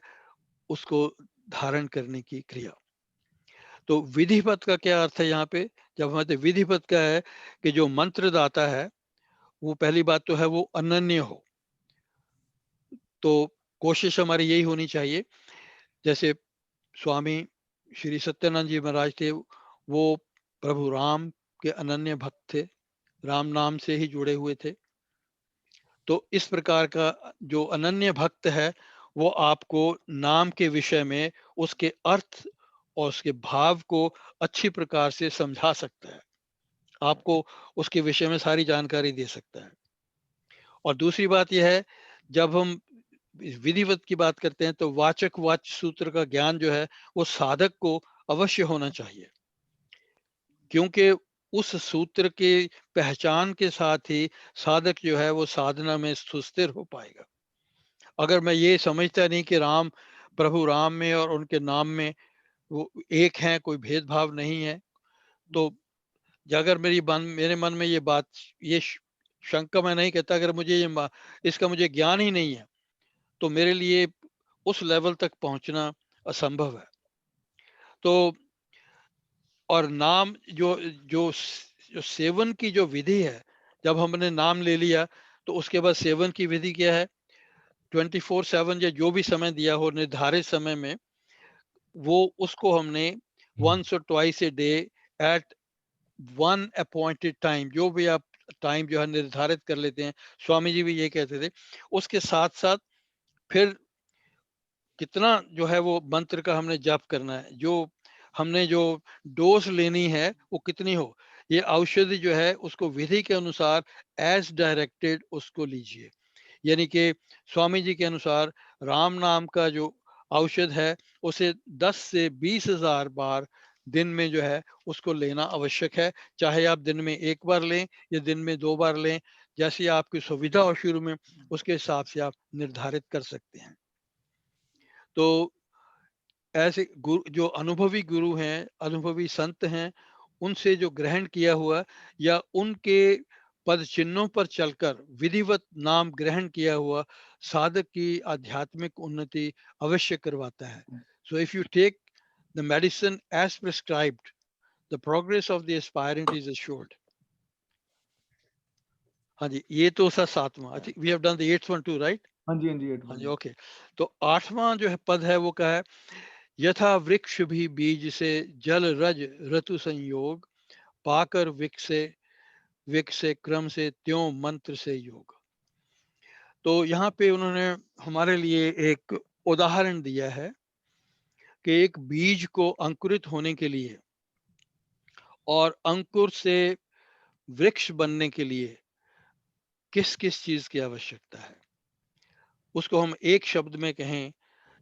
उसको धारण करने की क्रिया। तो विधिपत का क्या अर्थ है यहाँ पे? जब हमारे विधिपत का है कि जो मंत्र दाता है वो पहली बात तो है वो अनन्य हो। तो कोशिश हमारी यही होनी चाहिए, जैसे स्वामी श्री सत्यानंद जी महाराज थे, वो प्रभु राम के अनन्य भक्त थे, राम नाम से ही जुड़े हुए थे। तो इस प्रकार का जो अनन्य भक्त है वो आपको नाम के विषय में उसके अर्थ और उसके भाव को अच्छी प्रकार से समझा सकता है, आपको उसके विषय में सारी जानकारी दे सकता है। और दूसरी बात यह है, जब हम विधिवत की बात करते हैं तो वाचक वाच्य सूत्र का ज्ञान जो है वो साधक को अवश्य होना चाहिए, क्योंकि उस सूत्र के पहचान के साथ ही साधक जो है वो साधना में सुस्थिर हो पाएगा। अगर मैं ये समझता नहीं कि राम, प्रभु राम में और उनके नाम में वो एक हैं, कोई भेदभाव नहीं है, तो अगर मेरे मन में ये बात, ये शंका मैं नहीं कहता, अगर मुझे इसका मुझे ज्ञान ही नहीं है तो मेरे लिए उस लेवल तक पहुंचना असंभव है। तो और नाम जो जो जो सेवन की जो विधि है, जब हमने नाम ले लिया तो उसके बाद सेवन की विधि क्या है, 24/7 या जो भी समय दिया हो निर्धारित समय में, वो उसको हमने once or twice a day at one appointed time, जो भी आप टाइम जो है निर्धारित कर लेते हैं, स्वामी जी भी ये कहते थे, उसके साथ साथ फिर कितना जो है वो मंत्र का हमने जप करना है, जो हमने जो डोज लेनी है वो कितनी हो, ये औषधि जो है उसको विधि के अनुसार एज डायरेक्टेड उसको लीजिए। यानी कि स्वामी जी के अनुसार राम नाम का जो औषध है उसे 10 से 20,000 बार दिन में जो है उसको लेना आवश्यक है, चाहे आप दिन में एक बार लें या दिन में 2 बार लें, जैसी आपकी सुविधा हो शुरू में उसके हिसाब से आप निर्धारित कर सकते हैं। तो ऐसे गुरु, जो अनुभवी गुरु हैं, अनुभवी संत हैं, उनसे जो ग्रहण किया हुआ या उनके पद चिन्हों पर चलकर विधिवत नाम ग्रहण किया हुआ साधक की आध्यात्मिक उन्नति अवश्य करवाता है। So if you take the medicine as prescribed, the progress of the aspirant is assured. हाँ जी, ये तो सा 7वां, I think we have done the 8th one too, right? हाँ जी, हाँ जी, ओके। तो 8वां जो है पद है वो क्या है, यथा वृक्ष भी बीज से जल रज ऋतु संयोग, पाकर विकसे क्रम से त्यों मंत्र से योग। तो यहाँ पे उन्होंने हमारे लिए एक उदाहरण दिया है कि एक बीज को अंकुरित होने के लिए और अंकुर से वृक्ष बनने के लिए किस किस चीज की आवश्यकता है। उसको हम एक शब्द में कहें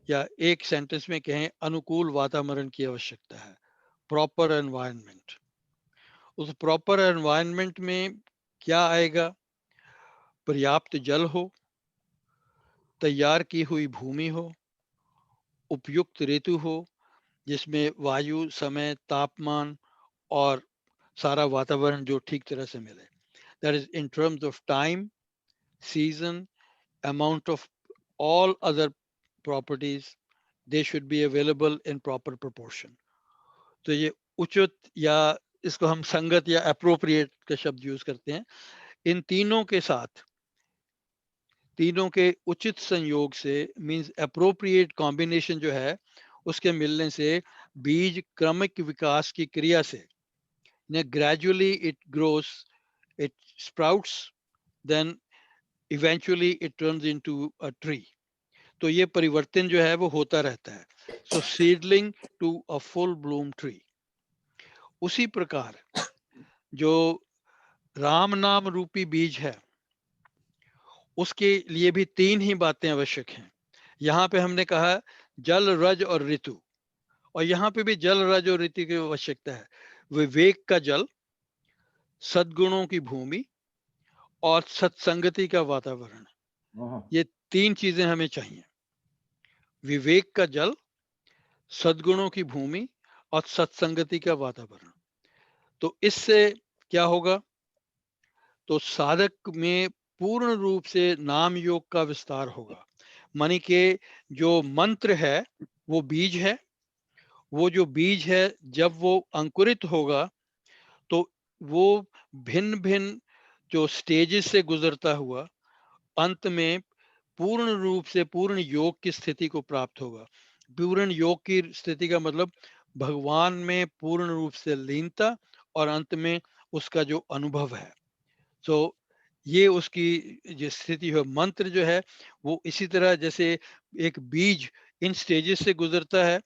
या एक सेंटेंस में कहें, अनुकूल वातावरण की आवश्यकता है, प्रॉपर एनवायरनमेंट। उस प्रॉपर एनवायरनमेंट में क्या आएगा, पर्याप्त जल हो, तैयार की हुई भूमि हो, उपयुक्त ऋतु हो जिसमें वायु, समय, तापमान और सारा वातावरण जो ठीक तरह से मिले। That is in terms of time, season, amount of all other properties, they should be available in proper proportion. तो ये उचित या इसको हम संगत या appropriate का शब्द यूज करते हैं। इन तीनों के साथ, तीनों के उचित संयोग से मींस appropriate combination जो है उसके मिलने से बीज क्रमिक विकास की क्रिया से gradually it grows, it sprouts, then eventually it turns into a tree. तो ये परिवर्तन जो है वो होता रहता है। So seedling to a full bloom tree. उसी प्रकार जो राम नाम रूपी बीज है उसके लिए भी 3 ही बातें आवश्यक हैं। यहाँ पे हमने कहा जल, रज और ऋतु, और यहाँ पे भी जल, रज और ऋतु की आवश्यकता है। विवेक का जल, सद्गुणों की भूमि और सत्संगति का वातावरण, ये 3 चीजें हमें चाहिए। विवेक का जल, सद्गुणों की भूमि और सत्संगति का वातावरण। तो इससे क्या होगा, तो साधक में पूर्ण रूप से नाम योग का विस्तार होगा। मानी के जो मंत्र है वो बीज है, वो जो बीज है जब वो अंकुरित होगा तो वो भिन्न भिन्न जो स्टेजेस से गुजरता हुआ अंत में पूर्ण रूप से पूर्ण योग की स्थिति को प्राप्त होगा। पूर्ण योग की स्थिति का मतलब भगवान में पूर्ण रूप से लीनता और अंत में उसका जो अनुभव है। तो ये उसकी जो स्थिति है, मंत्र जो है वो इसी तरह जैसे एक बीज इन स्टेजेस से गुजरता है,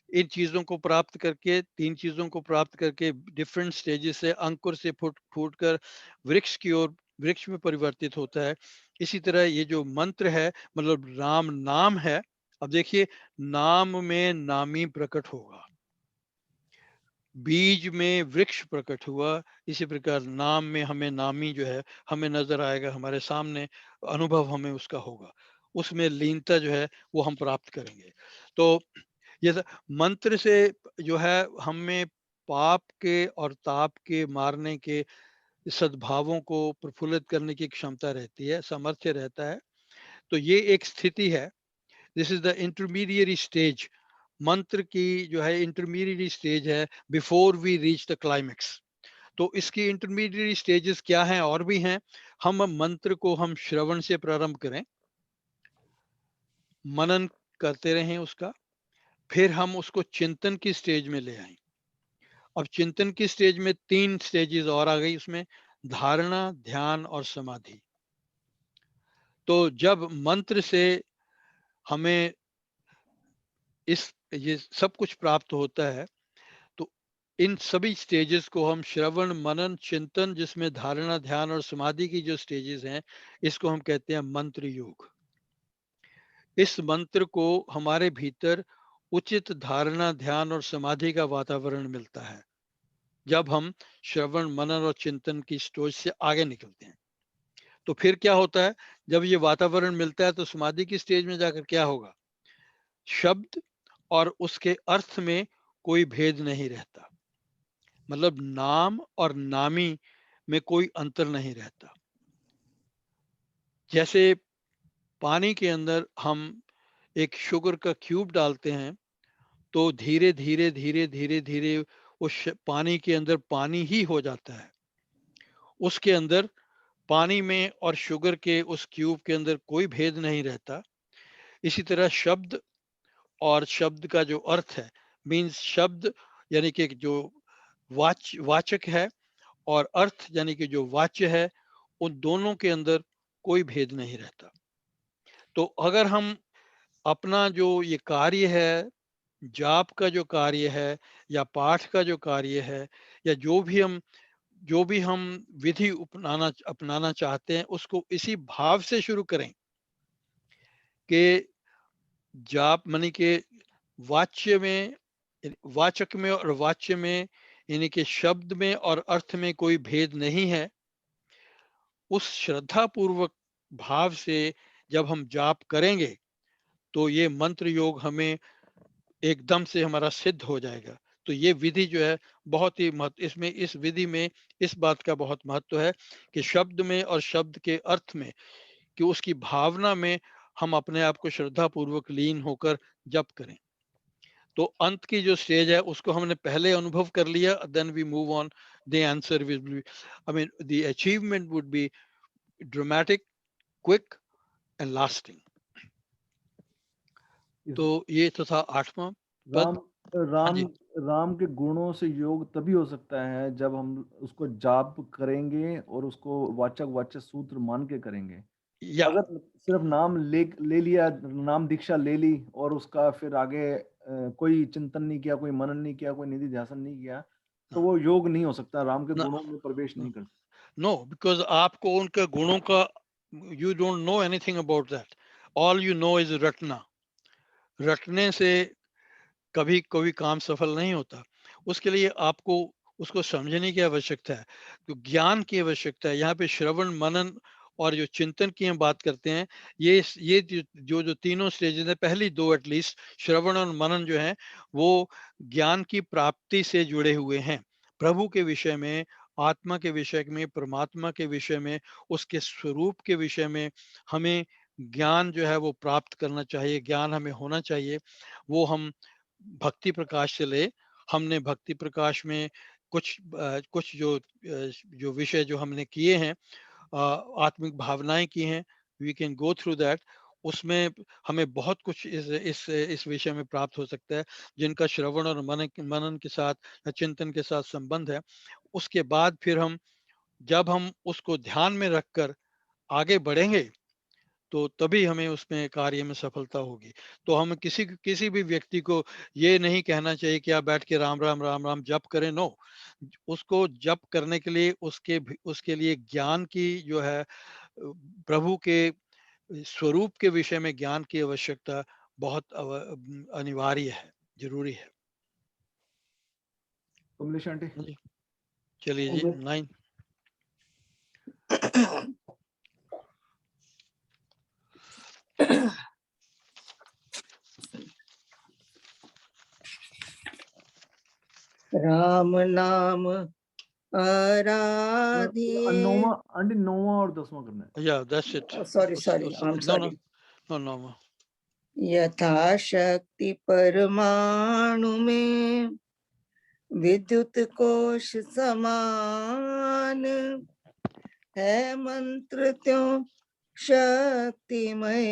इन चीजों को प्राप्त करके, 3 चीजों को प्राप्त करके डिफरेंट स्टेजेस से अंकुर से फूट फूट कर वृक्ष की ओर, वृक्ष में परिवर्तित होता है। इसी तरह ये जो मंत्र है, मतलब राम नाम है। अब देखिए, नाम में नामी प्रकट होगा, बीज में वृक्ष प्रकट हुआ, इसी प्रकार नाम में हमें नामी जो है हमें नजर आएगा, हमारे सामने अनुभव हमें उसका होगा, उसमें लीनता जो है वो हम प्राप्त करेंगे। तो ये मंत्र से जो है हमें पाप के और ताप के मारने के सद्भावों को प्रफुल्लित करने की क्षमता रहती है, सामर्थ्य रहता है। तो ये एक स्थिति है, this is the intermediate stage. मंत्र की जो है इंटरमीडिएट स्टेज है before we reach the climax. तो इसकी इंटरमीडिएट स्टेजेस क्या हैं, और भी हैं। हम मंत्र को हम श्रवण से प्रारंभ करें, मनन करते रहें उसका, फिर हम उसको चिंतन की स्टेज में ले आए। अब चिंतन की स्टेज में 3 स्टेजेस और आ गई, उसमें धारणा, ध्यान और समाधि। तो जब मंत्र से हमें ये सब कुछ प्राप्त होता है, तो इन सभी स्टेजेस को हम श्रवण, मनन, चिंतन, जिसमें धारणा, ध्यान और समाधि की जो स्टेजेस हैं, इसको हम कहते हैं मंत्र योग। इस मंत्र को हमारे भीतर उचित धारणा, ध्यान और समाधि का वातावरण मिलता है जब हम श्रवण, मनन और चिंतन की स्टेज से आगे निकलते हैं। तो फिर क्या होता है, जब ये वातावरण मिलता है तो समाधि की स्टेज में जाकर क्या होगा, शब्द और उसके अर्थ में कोई भेद नहीं रहता, मतलब नाम और नामी में कोई अंतर नहीं रहता। जैसे पानी के अंदर हम एक शुगर का क्यूब डालते हैं, तो धीरे धीरे धीरे धीरे धीरे उस पानी के अंदर पानी ही हो जाता है, उसके अंदर पानी में और शुगर के उस क्यूब के अंदर कोई भेद नहीं रहता। इसी तरह शब्द और शब्द का जो अर्थ है, मीन्स शब्द यानी कि जो वाचक है, और अर्थ यानी कि जो वाच्य है, उन दोनों के अंदर कोई भेद नहीं रहता। तो अगर हम अपना जो ये कार्य है, जाप का जो कार्य है या पाठ का जो कार्य है, या जो भी हम विधि अपनाना चाहते हैं, उसको इसी भाव से शुरू करें कि जाप मानी के वाच्य में, वाचक में और वाच्य में, यानी कि शब्द में और अर्थ में कोई भेद नहीं है। उस श्रद्धा पूर्वक भाव से जब हम जाप करेंगे तो ये मंत्र योग हमें एकदम से हमारा सिद्ध हो जाएगा। तो ये विधि जो है बहुत ही महत्व, इसमें इस विधि में इस बात का बहुत महत्व है कि शब्द में और शब्द के अर्थ में, कि उसकी भावना में हम अपने आप को श्रद्धा पूर्वक लीन होकर जप करें। तो अंत की जो स्टेज है उसको हमने पहले अनुभव कर लिया, then we move on, the answer will be, I mean the achievement would be dramatic, quick and lasting. तो ये तो था 8वां पद। राम राम के गुणों से योग तभी हो सकता है जब हम उसको जाप करेंगे और उसको वाचक वाच्य सूत्र मान के करेंगे। अगर सिर्फ नाम ले लिया, नाम दीक्षा ले ली और उसका फिर आगे कोई चिंतन नहीं किया, कोई मनन नहीं किया, कोई निधि ध्यान नहीं किया, तो वो योग नहीं हो सकता, राम के गुणों में प्रवेश नहीं कर सकता। नो, बिकॉज आपको उनके गुणों का, you don't know anything about that, all you know is रटना। रटने से कभी कोई काम सफल नहीं होता, उसके लिए आपको उसको समझने की आवश्यकता है, तो ज्ञान की आवश्यकता है। यहाँ पे श्रवण, मनन और जो चिंतन की हम बात करते हैं, ये जो तीनों स्टेजेस है, पहली 2 एटलीस्ट श्रवण और मनन जो है वो ज्ञान की प्राप्ति से जुड़े हुए हैं, प्रभु के विषय में, आत्मा के विषय में, परमात्मा के विषय में, उसके स्वरूप के विषय में हमें ज्ञान जो है वो प्राप्त करना चाहिए, ज्ञान हमें होना चाहिए। वो हम भक्ति प्रकाश से ले, हमने भक्ति प्रकाश में कुछ जो विषय जो हमने किए हैं, आत्मिक भावनाएं की हैं, we can go through that. उसमें हमें बहुत कुछ इस विषय में प्राप्त हो सकता है, जिनका श्रवण और मनन के साथ या चिंतन के साथ संबंध है। उसके बाद फिर जब हम उसको ध्यान में रखकर आगे बढ़ेंगे तो तभी हमें उसमें कार्य में सफलता होगी। तो हम किसी भी व्यक्ति को ये नहीं कहना चाहिए कि आप बैठ के राम राम राम राम जप करें। नो, उसको जप करने के लिए उसके लिए ज्ञान की जो है, प्रभु के स्वरूप के विषय में ज्ञान की आवश्यकता बहुत अनिवार्य है, जरूरी है। कमलेश आंटी, चलिए जी 9। राम नाम आराधे। नौवां आंटी, 9वां और 10वां करना है। Yeah, that's it. Sorry I am sorry. No. यथाशक्ति परमाणु में विद्युत कोश समान है, मंत्र त्यों शक्तिमय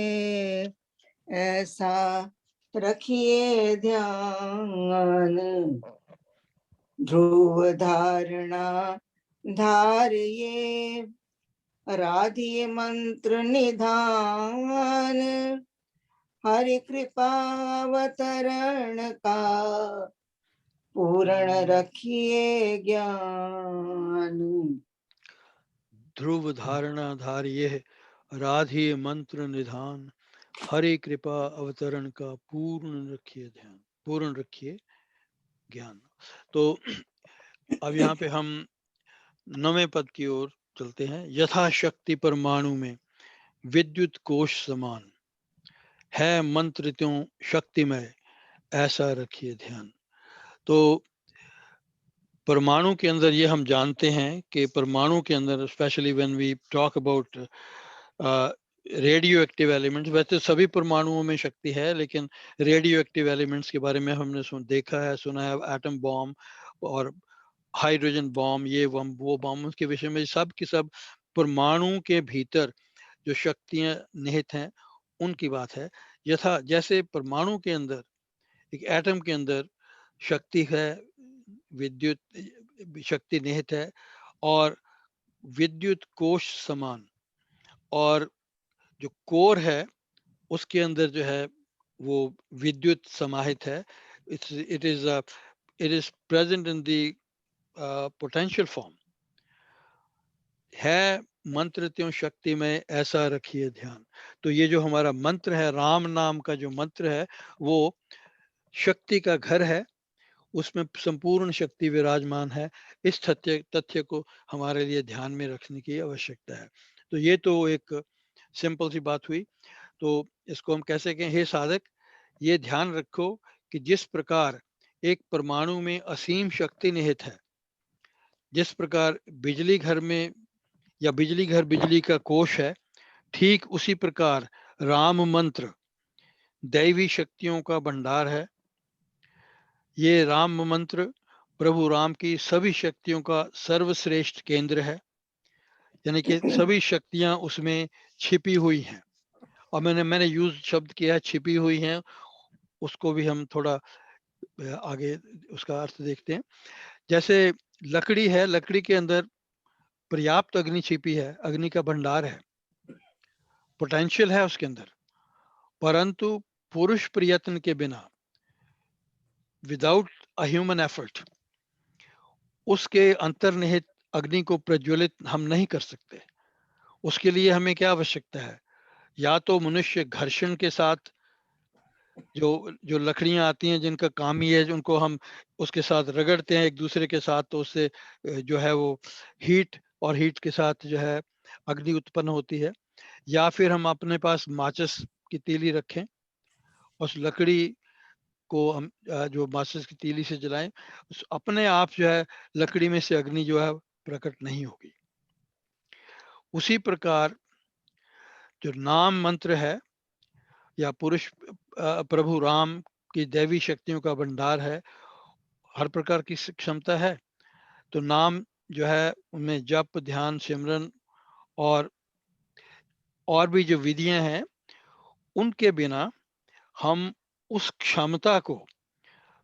ऐसा रखिए ध्यान। ध्रुव धारणा धारिये राधिये मंत्र निधान। हरि कृपावतरण का पूर्ण रखिए ज्ञान। ध्रुव धारणा धारिये राधिये मंत्र निधान। हरि कृपा अवतरण का पूर्ण रखिए ध्यान, पूर्ण रखिए ज्ञान। तो अब यहाँ पे हम 9वें पद की ओर चलते हैं। यथाशक्ति परमाणु में विद्युत कोश समान है, मंत्र त्यों शक्तिमय ऐसा रखिए ध्यान। तो परमाणु के अंदर ये हम जानते हैं कि परमाणु के अंदर, specially when we talk about radio active elements, वैसे सभी परमाणुओं में शक्ति है, लेकिन रेडियो एक्टिव एलिमेंट्स के बारे में हमने देखा है, सुना है। एटम बॉम्ब और हाइड्रोजन बॉम्ब, ये बॉम्ब वो बॉम्ब के विषय में सब की सब परमाणु के भीतर जो शक्तियां निहित हैं उनकी बात है। यथा जैसे परमाणु के अंदर, एक एटम के अंदर शक्ति है, विद्युत शक्ति निहित है, और विद्युत कोश समान, और जो कोर है उसके अंदर जो है वो विद्युत समाहित है। It is present in the potential form है। मंत्र त्यों शक्ति में ऐसा रखिए ध्यान। तो ये जो हमारा मंत्र है, राम नाम का जो मंत्र है, वो शक्ति का घर है, उसमें संपूर्ण शक्ति विराजमान है। इस तथ्य को हमारे लिए ध्यान में रखने की आवश्यकता है। तो ये तो एक सिंपल सी बात हुई। तो इसको हम कैसे कहें, हे साधक ये ध्यान रखो कि जिस प्रकार एक परमाणु में असीम शक्ति निहित है, जिस प्रकार बिजली घर में या बिजली घर बिजली का कोश है, ठीक उसी प्रकार राम मंत्र दैवी शक्तियों का भंडार है। ये राम मंत्र प्रभु राम की सभी शक्तियों का सर्वश्रेष्ठ केंद्र है, यानी कि सभी शक्तियां उसमें छिपी हुई हैं। और मैंने यूज शब्द किया है छिपी हुई हैं, उसको भी हम थोड़ा आगे उसका अर्थ देखते हैं। जैसे लकड़ी है, लकड़ी के अंदर पर्याप्त अग्नि छिपी है, अग्नि का भंडार है, पोटेंशियल है उसके अंदर, परंतु पुरुष प्रयत्न के बिना, विदाउट अ ह्यूमन एफर्ट, उसके अंतर्निहित अग्नि को प्रज्वलित हम नहीं कर सकते। उसके लिए हमें क्या आवश्यकता है, या तो मनुष्य घर्षण के साथ जो लकड़ियां आती हैं जिनका काम ही है, उनको हम उसके साथ रगड़ते हैं एक दूसरे के साथ, तो उससे जो है वो हीट, और हीट के साथ जो है अग्नि उत्पन्न होती है। या फिर हम अपने पास माचिस की तीली रखें, उस लकड़ी को हम जो माचिस की तीली से जलाएं, अपने आप जो है लकड़ी में से अग्नि जो है प्रकट नहीं होगी। उसी प्रकार जो नाम मंत्र है या पुरुष प्रभु राम की दैवी शक्तियों का भंडार है, हर प्रकार की क्षमता है। तो नाम जो है उनमें जप, ध्यान, सिमरन और भी जो विधियां हैं, उनके बिना हम उस क्षमता को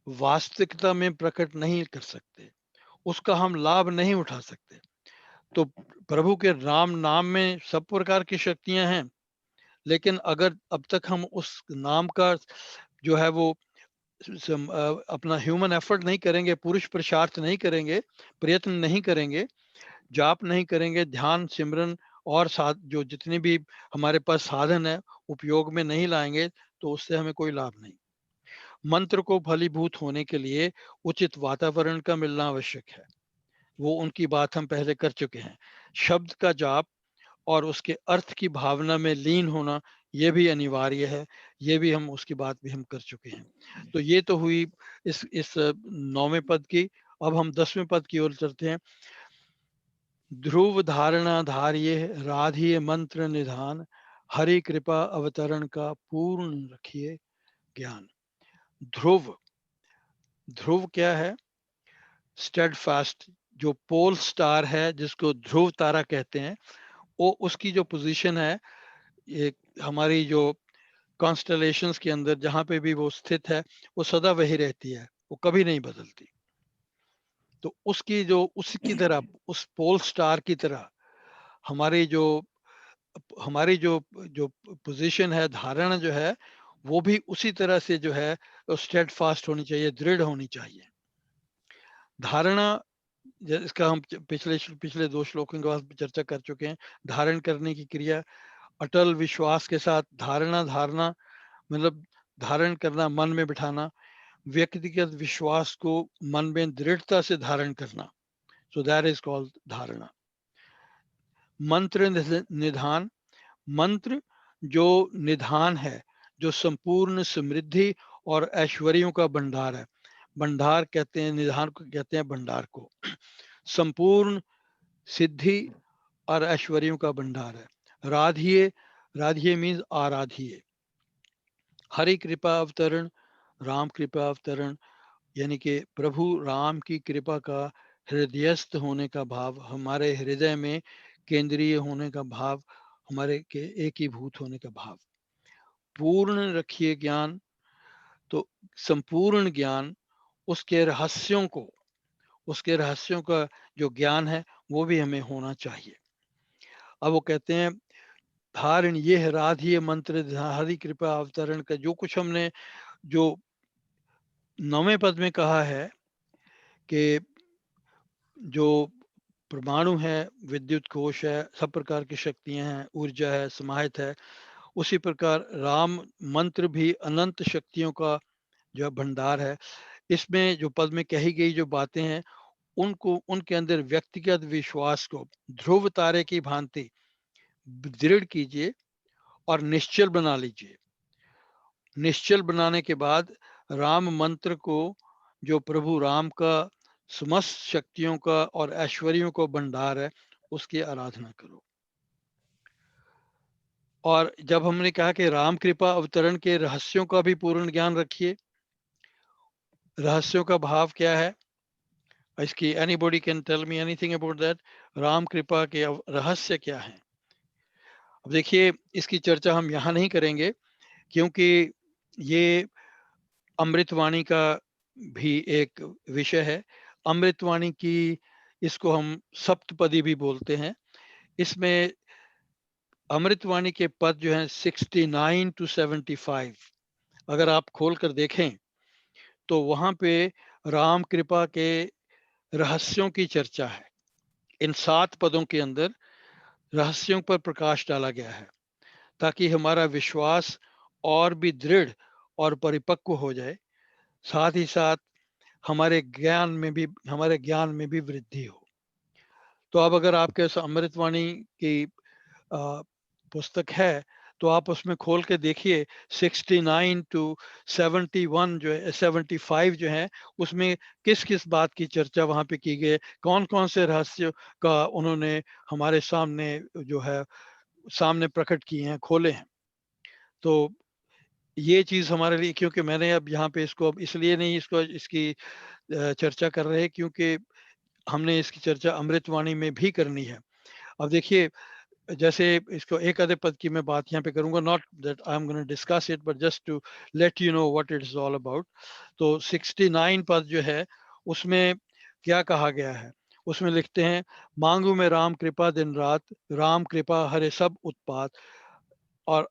वास्तविकता में प्रकट नहीं कर सकते, उसका हम लाभ नहीं उठा सकते। तो प्रभु के राम नाम में सब प्रकार की शक्तियां हैं, लेकिन अगर अब तक हम उस नाम का जो है वो अपना ह्यूमन एफर्ट नहीं करेंगे, पुरुष पुरुषार्थ नहीं करेंगे, प्रयत्न नहीं करेंगे, जाप नहीं करेंगे, ध्यान सिमरन और जो जितने भी हमारे पास साधन है उपयोग में नहीं लाएंगे, तो उससे हमें कोई लाभ नहीं। मंत्र को फलीभूत होने के लिए उचित वातावरण का मिलना आवश्यक है, वो उनकी बात हम पहले कर चुके हैं। शब्द का जाप और उसके अर्थ की भावना में लीन होना ये भी अनिवार्य है, ये भी हम उसकी बात भी हम कर चुके हैं। तो ये तो हुई इस 9वें पद की। अब हम 10वें पद की ओर चलते हैं। ध्रुव धारणा धारिये राधिये मंत्र निधान, हरि कृपा अवतरण का पूर्ण रखिए ज्ञान। ध्रुव, ध्रुव क्या है? स्टेडफास्ट, जो पोल स्टार है जिसको ध्रुव तारा कहते हैं, वो उसकी जो पोजीशन है ये हमारी जो कॉन्स्टलेशंस के अंदर जहां पे भी वो स्थित है, वो सदा वही रहती है, वो कभी नहीं बदलती। तो उसकी जो उसकी तरह, उस पोल स्टार की तरह हमारी जो जो पोजीशन है, धारणा जो है, वो भी उसी तरह से जो है स्टेडफास्ट होनी चाहिए, दृढ़ होनी चाहिए। धारणा, इसका हम पिछले 2 श्लोकों के बाद चर्चा कर चुके हैं। धारण करने की क्रिया अटल विश्वास के साथ, धारणा मतलब धारण करना, मन में बिठाना, व्यक्तिगत विश्वास को मन में दृढ़ता से धारण करना, सो दैट इज कॉल्ड धारणा। मंत्र निधान, मंत्र जो निधान है, जो संपूर्ण समृद्धि और ऐश्वर्यों का भंडार है। भंडार कहते हैं, निधान को कहते हैं भंडार को। संपूर्ण सिद्धि और ऐश्वर्यों का भंडार है। राधिये, राधिये मीन्स आराधिये। हरि कृपा अवतरण, राम कृपा अवतरण, यानी कि प्रभु राम की कृपा का हृदयस्थ होने का भाव, हमारे हृदय में केंद्रीय होने का भाव, हमारे के एकीभूत होने का भाव। पूर्ण रखिए ज्ञान, तो संपूर्ण ज्ञान, उसके रहस्यों को, उसके रहस्यों का जो ज्ञान है वो भी हमें होना चाहिए। अब वो कहते हैं धारण ये है राधीय मंत्र, हरि कृपा अवतरण का जो कुछ हमने जो 9वें पद में कहा है कि जो परमाणु है, विद्युत कोश है, सब प्रकार की शक्तियां हैं, ऊर्जा है, समाहित है, उसी प्रकार राम मंत्र भी अनंत शक्तियों का जो भंडार है। इसमें जो पद में कही गई जो बातें हैं, उनको उनके अंदर व्यक्तिगत विश्वास को ध्रुव तारे की भांति दृढ़ कीजिए और निश्चल बना लीजिए। निश्चल बनाने के बाद राम मंत्र को, जो प्रभु राम का समस्त शक्तियों का और ऐश्वर्यों को भंडार है, उसकी आराधना करो। और जब हमने कहा कि राम कृपा अवतरण के रहस्यों का भी पूर्ण ज्ञान रखिए, रहस्यों का भाव क्या है इसकी? Anybody can tell me anything about that? Ram कृपा के रहस्य क्या है? अब देखिए, इसकी चर्चा हम यहाँ नहीं करेंगे क्योंकि ये अमृतवाणी का भी एक विषय है। अमृतवाणी की, इसको हम सप्तपदी भी बोलते हैं। इसमें अमृतवाणी के पद जो हैं 69 to 75, अगर आप खोल कर देखें तो वहां पे राम कृपा के रहस्यों की चर्चा है। इन 7 पदों के अंदर रहस्यों पर प्रकाश डाला गया है ताकि हमारा विश्वास और भी दृढ़ और परिपक्व हो जाए, साथ ही साथ हमारे ज्ञान में भी वृद्धि हो। तो अब अगर आपके अमृतवाणी की पुस्तक है तो आप उसमें खोल के देखिए 69 to 71 जो है, 75 जो है, उसमें किस किस बात की चर्चा वहां पे की गई, कौन कौन से रहस्य का उन्होंने हमारे सामने जो है सामने प्रकट किए हैं, खोले हैं। तो ये चीज हमारे लिए, क्योंकि मैंने अब यहाँ पे इसको अब इसलिए नहीं इसकी चर्चा कर रहे क्योंकि हमने इसकी चर्चा अमृतवाणी में भी करनी है। अब देखिए, जैसे इसको एक आधे पद की मैं बात यहाँ पे करूंगा, not that I am gonna discuss it but just to let you know what it is all about. तो 69 पद जो है उसमें क्या कहा गया है, उसमें लिखते हैं, मांगू में राम कृपा दिन रात, राम कृपा हरे सब उत्पात। और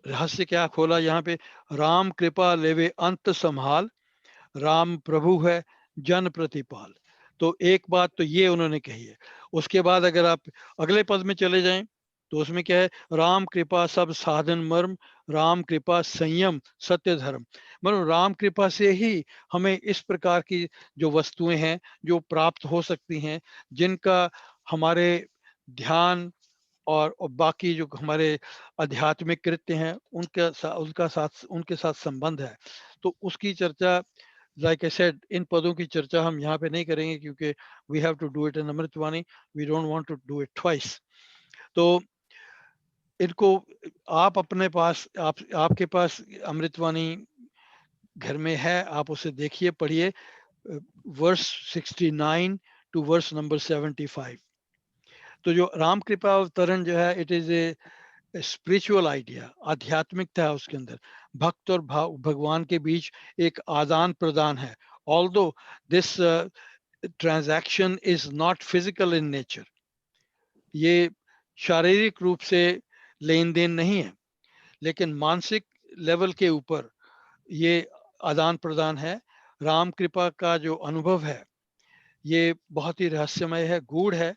रहस्य क्या खोला यहाँ पे, राम कृपा लेवे अंत संभाल, राम प्रभु है जन प्रतिपाल। तो एक बात तो ये उन्होंने कही है। उसके बाद अगर आप अगले पद में चले जाएं तो उसमें क्या है, राम कृपा सब साधन मर्म, राम कृपा संयम सत्य धर्म। मतलब राम कृपा से ही हमें इस प्रकार की जो वस्तुएं हैं जो प्राप्त हो सकती हैं, जिनका हमारे ध्यान और बाकी जो हमारे आध्यात्मिक कृत्य हैं उनके साथ संबंध है। तो उसकी चर्चा, लाइक आई सेड, इन पदों की चर्चा हम यहाँ पे नहीं करेंगे क्योंकि we have to do it in Amritvani, we don't want to do it twice. तो इनको आप अपने पास, आपके पास अमृतवाणी घर में है, आप उसे देखिए, पढ़िए, वर्स 69 टू वर्स नंबर 75। तो जो राम कृपा अवतरण जो है, it is a spiritual idea, आध्यात्मिकता है उसके अंदर, भक्त और भगवान के बीच एक आदान प्रदान है। Although this transaction is not physical in nature, ये शारीरिक रूप से लेन देन नहीं है, लेकिन मानसिक लेवल के ऊपर ये आदान प्रदान है। राम कृपा का जो अनुभव है ये बहुत ही रहस्यमय है, गूढ़ है,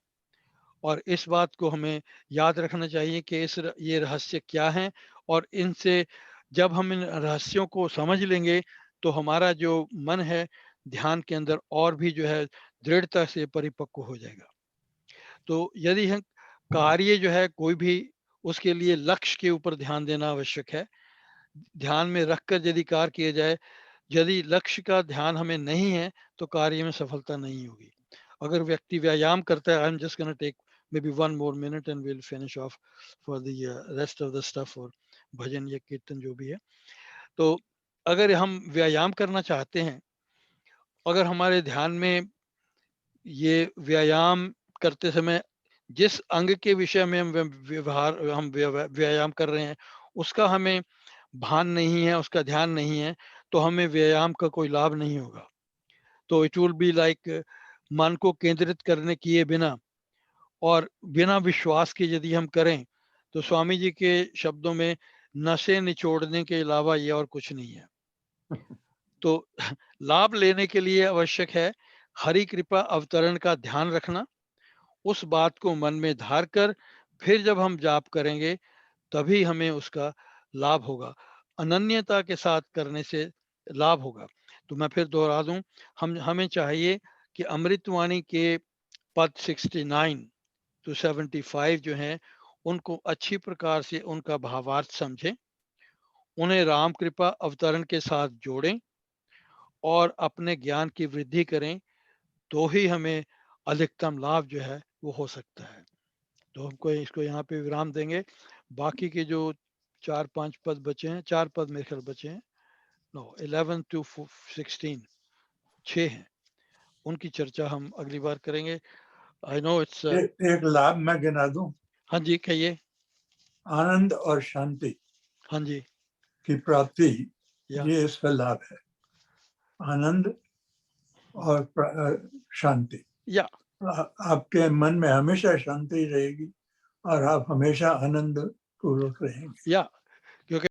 और इस बात को हमें याद रखना चाहिए कि ये रहस्य क्या हैं, और इनसे जब हम इन रहस्यों को समझ लेंगे तो हमारा जो मन है ध्यान के अंदर और भी जो है दृढ़ता से परिपक्व हो जाएगा। तो यदि हम कार्य जो है कोई भी, उसके लिए लक्ष्य के ऊपर ध्यान देना आवश्यक है। ध्यान में रखकर यदि कार्य किया जाए, यदि लक्ष्य का ध्यान हमें नहीं है तो कार्य में सफलता नहीं होगी। अगर व्यक्ति व्यायाम करता है, I am just gonna take maybe one more minute and we'll finish off for the rest of the stuff, और भजन या कीर्तन जो भी है। तो अगर हम व्यायाम करना चाहते हैं, अगर हमारे ध्यान में ये व्यायाम करते समय जिस अंग के विषय में हम व्यायाम कर रहे हैं उसका हमें भान नहीं है, उसका ध्यान नहीं है, तो हमें व्यायाम का कोई लाभ नहीं होगा। तो इट विल बी लाइक मन को केंद्रित करने किए बिना और बिना विश्वास के यदि हम करें, तो स्वामी जी के शब्दों में नशे निचोड़ने के अलावा ये और कुछ नहीं है। तो लाभ लेने के लिए आवश्यक है हरि कृपा अवतरण का ध्यान रखना, उस बात को मन में धार कर फिर जब हम जाप करेंगे तभी हमें उसका लाभ होगा, अनन्यता के साथ करने से लाभ होगा। तो मैं फिर दोहरा दूं, हमें चाहिए कि अमृतवाणी के पद 69 to 75 जो हैं उनको अच्छी प्रकार से उनका भावार्थ समझें, उन्हें राम कृपा अवतरण के साथ जोड़ें और अपने ज्ञान की वृद्धि करें, तो ही हमें अधिकतम लाभ जो है वो हो सकता है। तो हमको इसको यहाँ पे विराम देंगे। बाकी के जो 4-5 पद बचे हैं, 4 पद मेरे ख्याल बचे हैं, नो 11 to 16, 6 हैं, उनकी चर्चा हम अगली बार करेंगे। आई नो इट्स एक लाभ मैं गिना दूं। हाँ जी कहिए। आनंद और शांति हाँ जी की प्राप्ति, या ये इसका लाभ है, आनंद और शांति। या आपके मन में हमेशा शांति रहेगी और आप हमेशा आनंद पूर्वक रहेंगे। या